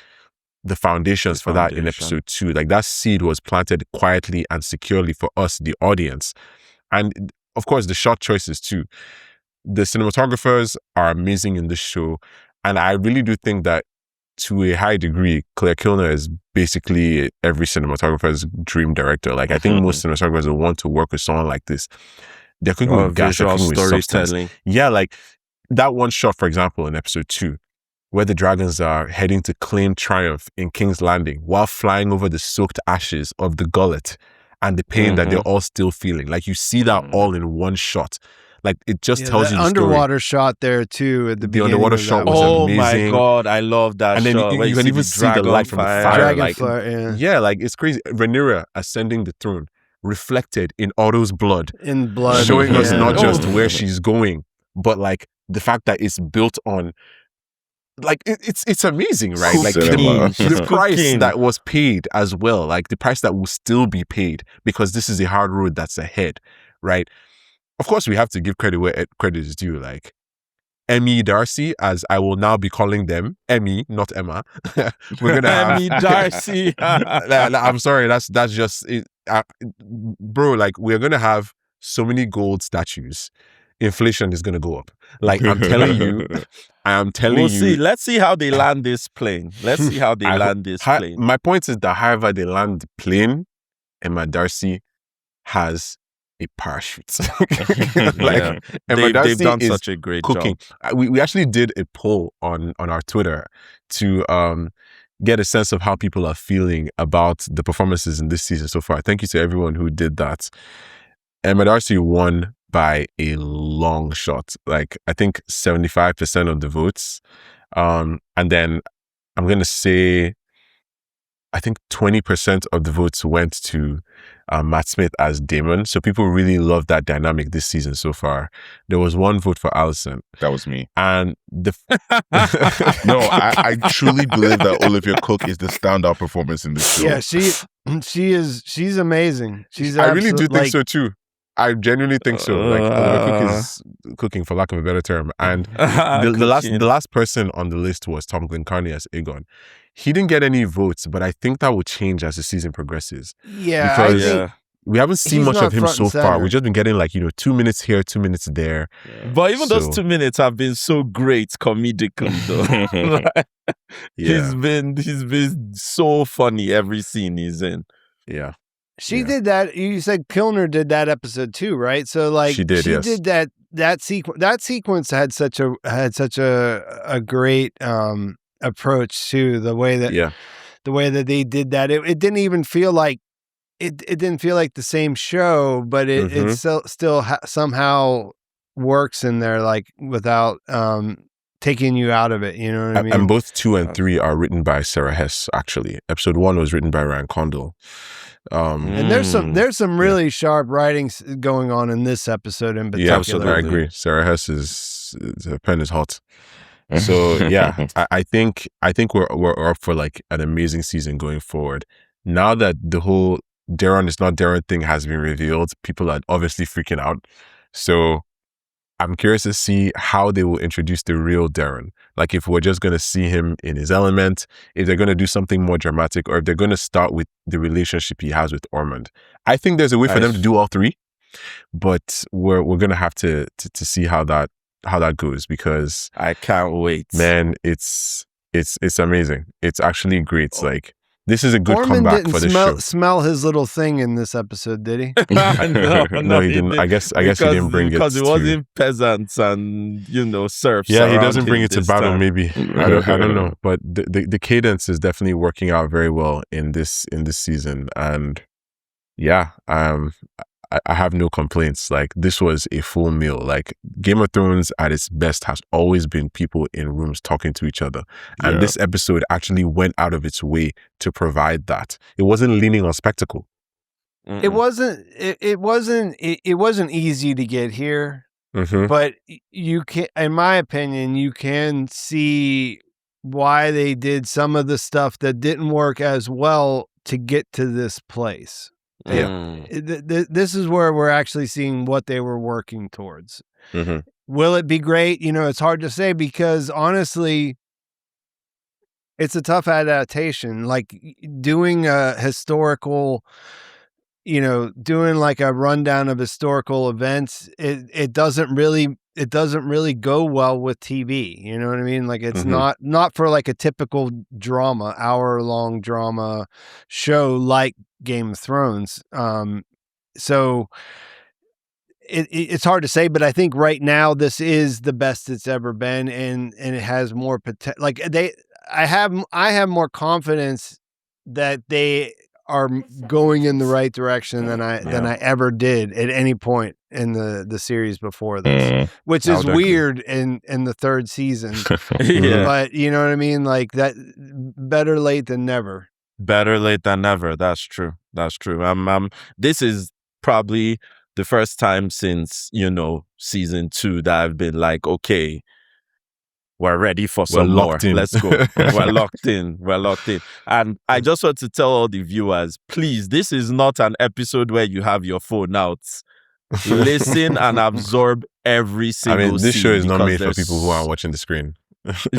the foundations for that in episode 2. Like, that seed was planted quietly and securely for us, the audience. And of course, the shot choices too. The cinematographers are amazing in this show. And I really do think that to a high degree, Claire Kilner is basically every cinematographer's dream director. Like, I think most cinematographers will want to work with someone like this. They're cooking with gas, they're cooking with substance. Yeah, like that one shot, for example, in episode 2, where the dragons are heading to claim triumph in King's Landing while flying over the soaked ashes of the gullet and the pain that they're all still feeling. Like, you see that all in one shot. Like, it just tells you the underwater shot there too at the beginning. The underwater shot was amazing. Oh my God, I love that and shot. And then you can even see the light from the fire. Like, yeah, like, it's crazy. Rhaenyra ascending the throne, reflected in Otto's blood. In blood. Showing us not just where she's going, but like the fact that it's built on, like, it's amazing, right? Like, the price that was paid as well, like the price that will still be paid, because this is a hard road that's ahead, right? Of course, we have to give credit where credit is due. Like, Emmy Darcy, as I will now be calling them, Emmy, not Emma. We're gonna have Emmy Darcy. I'm sorry, that's just it. Bro, like, we're gonna have so many gold statues. Inflation is gonna go up. Like, I'm telling you. We'll see. Let's see how they land this plane. My point is that however they land the plane, Emma Darcy has a parachute. Like, they've done such a great job. We actually did a poll on our Twitter to get a sense of how people are feeling about the performances in this season so far. Thank you to everyone who did that. Emma Darcy won by a long shot. Like, I think 75% of the votes. And then I'm going to say, I think 20% of the votes went to Matt Smith as Daemon. So people really love that dynamic this season so far. There was one vote for Alicent. That was me. And no, I truly believe that Olivia Cook is the standout performance in this show. Yeah, she's amazing. I really do think so too. I genuinely think so. Like, Olivia Cook is cooking, for lack of a better term. And the last person on the list was Tom Glencarney as Aegon. He didn't get any votes, but I think that will change as the season progresses. Yeah, because we haven't seen much of him so far. We've just been getting, like, 2 minutes here, 2 minutes there. Yeah. But even those 2 minutes have been so great comedically, though. He's been so funny every scene he's in. Yeah. She did that. You said Kilner did that episode too, right? So, like, she did that sequence. That sequence had such a great approach to the way that they did that. It didn't even feel like it didn't feel like the same show, but it still somehow works in there, like, without taking you out of it. You know what I mean? And both 2 and 3 are written by Sarah Hess. Actually, episode 1 was written by Ryan Condal. And there's some really sharp writings going on in this episode in particular. Yeah, absolutely. I agree. Sarah Hess her pen is hot. So yeah, I think we're up for, like, an amazing season going forward. Now that the whole Daron is not Daron thing has been revealed, people are obviously freaking out. So I'm curious to see how they will introduce the real Daron. Like, if we're just going to see him in his element, if they're going to do something more dramatic, or if they're going to start with the relationship he has with Ormund. I think there's a way for them to do all three, but we're going to have to see how that goes, because I can't wait. Man, it's amazing. It's actually great. Like, this is a good comeback for this show. Smell his little thing in this episode, did he? No, he didn't. I guess he didn't bring it because it wasn't peasants and serfs. Yeah, he doesn't bring it to battle. Maybe I don't know, but the cadence is definitely working out very well in this season, and yeah, I have no complaints. Like, this was a full meal. Like, Game of Thrones at its best has always been people in rooms talking to each other. And this episode actually went out of its way to provide that. It wasn't leaning on spectacle. It wasn't easy to get here, but you can, in my opinion, you can see why they did some of the stuff that didn't work as well to get to this place. This is where we're actually seeing what they were working towards. Mm-hmm. Will it be great? It's hard to say, because honestly, it's a tough adaptation. Like doing a historical, doing like a rundown of historical events, it doesn't really go well with TV. You know what I mean? Like it's not for like a typical drama, hour-long drama show like Game of Thrones. So it's hard to say, but I think right now this is the best it's ever been, and it has more potential. Like I have more confidence that they are going in the right direction than I ever did at any point in the series before this, which is weird in the third season. But you know what I mean? Like that, better late than never. Better late than never. That's true. This is probably the first time since, season 2 that I've been like, okay, we're ready for some more. Let's go. We're locked in. And I just want to tell all the viewers, please, this is not an episode where you have your phone out. Listen and absorb every single scene. This show is not made for people who aren't watching the screen.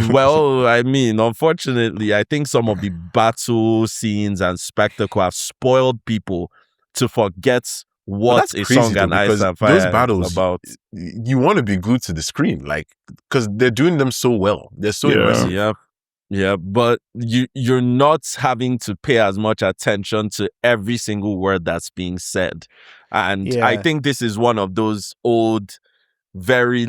Well, unfortunately, I think some of the battle scenes and spectacle have spoiled people to forget what a Song and Ice and Fire those battles, is about. You want to be glued to the screen, like, because they're doing them so well. They're so immersive. Yeah, but you're not having to pay as much attention to every single word that's being said. And I think this is one of those old, very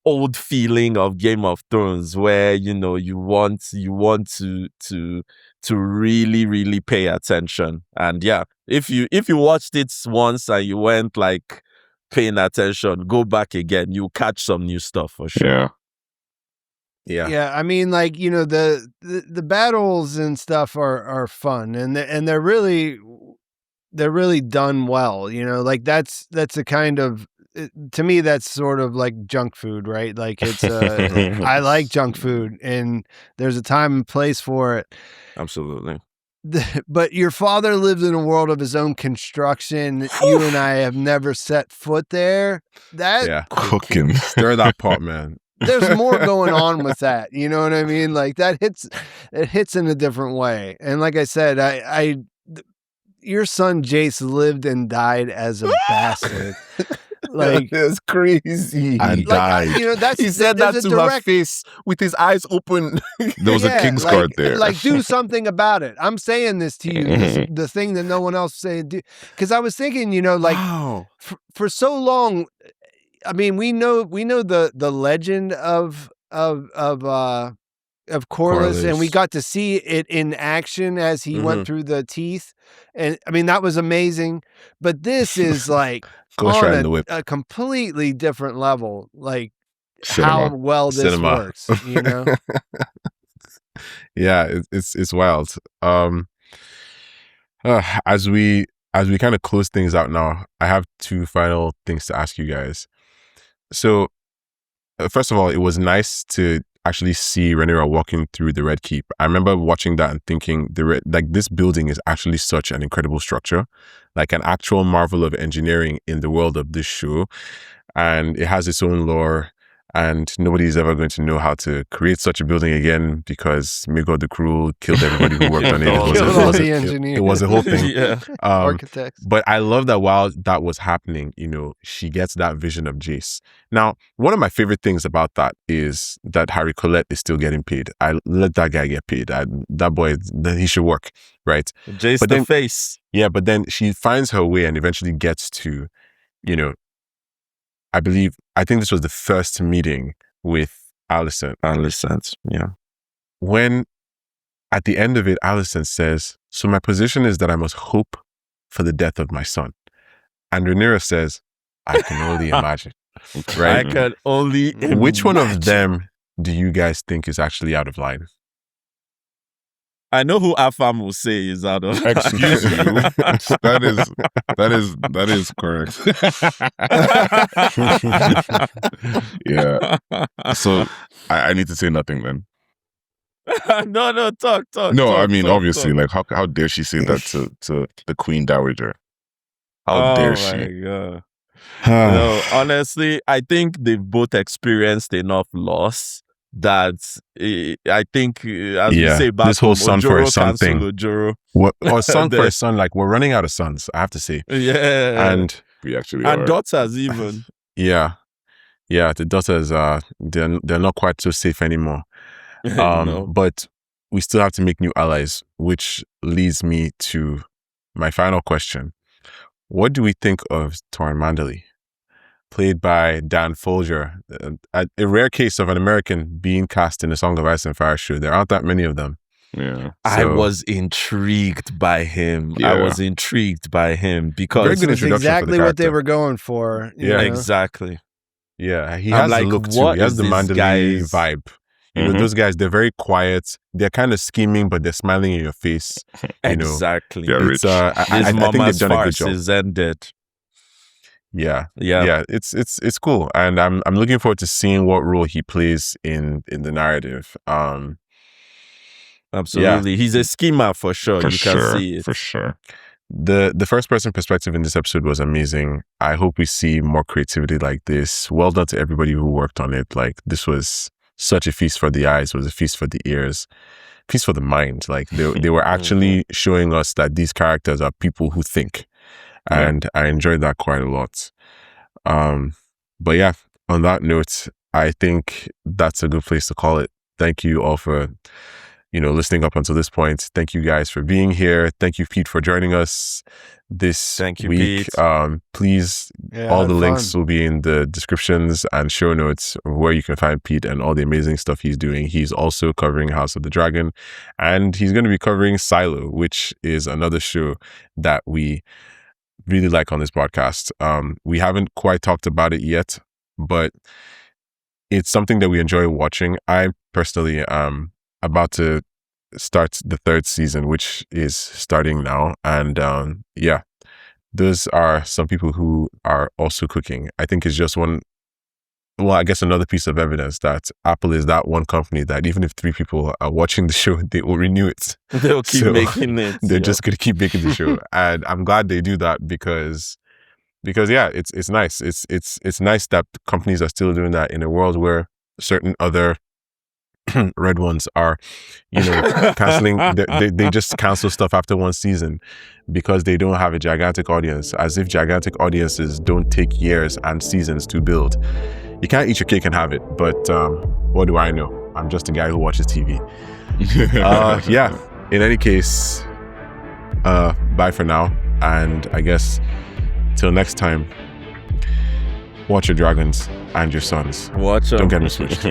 old feeling of Game of Thrones where you want to really, really pay attention. And if you watched it once and you weren't like paying attention, go back again, you'll catch some new stuff for sure. Yeah. I mean, like, the battles and stuff are fun, and they're really done well. Like that's a kind of, to me, that's sort of like junk food, right? Like it's I like junk food, and there's a time and place for it. Absolutely. But your father lives in a world of his own construction. You and I have never set foot there. Cooking. Stir that pot, man. There's more going on with that. You know what I mean? Like it hits in a different way. And like I said, your son Jace lived and died as a bastard. Like it's crazy. And died. He said that to her face with his eyes open. There was a Kingsguard there. Like, do something about it. I'm saying this to you, the thing that no one else saying. Because I was thinking, wow. for so long. I mean, we know the legend of Corlys, and we got to see it in action as he went through the teeth, and I mean that was amazing. But this is like on a completely different level, like how well this works. Yeah, it's wild. As we kind of close things out now, I have 2 final things to ask you guys. So, first of all, it was nice to actually see Rhaenyra walking through the Red Keep. I remember watching that and thinking, this building is actually such an incredible structure, like an actual marvel of engineering in the world of this show. And it has its own lore, and nobody's ever going to know how to create such a building again because Maegor the Cruel killed everybody who worked on it. It was a whole thing. Architects. But I love that while that was happening, she gets that vision of Jace. Now, one of my favorite things about that is that Harry Collette is still getting paid. I let that guy get paid. That boy, he should work, right? Jace but the face. Yeah, but then she finds her way and eventually gets to, I think this was the first meeting with Alicent. Yeah. When at the end of it, Alicent says, "So my position is that I must hope for the death of my son." And Rhaenyra says, "I can only imagine." Right? I can only imagine. Which one of them do you guys think is actually out of line? I know who Afam will say is out of line. Excuse you. That is correct. Yeah. So I need to say nothing then. No, talk. No, I mean, obviously, like, how dare she say that to the Queen Dowager? How dare she? Oh my God. No, honestly, I think they've both experienced enough loss that I think, as we say back this whole son for a son thing. Or son for a son, like, we're running out of sons, I have to say. Yeah. And we actually and are. Daughters even. Yeah, the daughters they're not quite so safe anymore. No. But we still have to make new allies, which leads me to my final question. What do we think of Torrin Manderly, played by Dan Folger? A rare case of an American being cast in a Song of Ice and Fire show. There aren't that many of them. Yeah, I was intrigued by him. Yeah. I was intrigued by him because very good introduction exactly for the what they were going for. Yeah, exactly. Yeah, he has the look too. He has the Manderly vibe. You know, those guys, they're very quiet. They're kind of scheming, but they're smiling in your face. Exactly. They're rich. I think they've done a good job. Is ended. Yeah. It's cool, and I'm looking forward to seeing what role he plays in the narrative. Absolutely, yeah. He's a schemer for sure. You can see it for sure. The first person perspective in this episode was amazing. I hope we see more creativity like this. Well done to everybody who worked on it. Like, this was such a feast for the eyes, was a feast for the ears, feast for the mind. Like, they were actually showing us that these characters are people who think, and I enjoyed that quite a lot. But yeah, on that note, I think that's a good place to call it. Thank you all for listening up until this point. Thank you guys for being here. Thank you, Pete, for joining us this week. Pete. Please, all the links will be in the descriptions and show notes where you can find Pete and all the amazing stuff he's doing. He's also covering House of the Dragon, and he's going to be covering Silo, which is another show that we really like on this podcast. We haven't quite talked about it yet, but it's something that we enjoy watching. I personally am about to start the 3rd season, which is starting now, and those are some people who are also cooking. I think it's just another piece of evidence that Apple is that one company that even if 3 people are watching the show, they will renew it. They'll keep making it. They're just going to keep making the show, and I'm glad they do that because it's nice. It's nice that companies are still doing that in a world where certain other red ones are, canceling. They just cancel stuff after 1 season because they don't have a gigantic audience, as if gigantic audiences don't take years and seasons to build. You can't eat your cake and have it, but what do I know? I'm just a guy who watches TV. In any case, bye for now, and I guess till next time, watch your dragons and your sons. Watch them. Don't get me switched.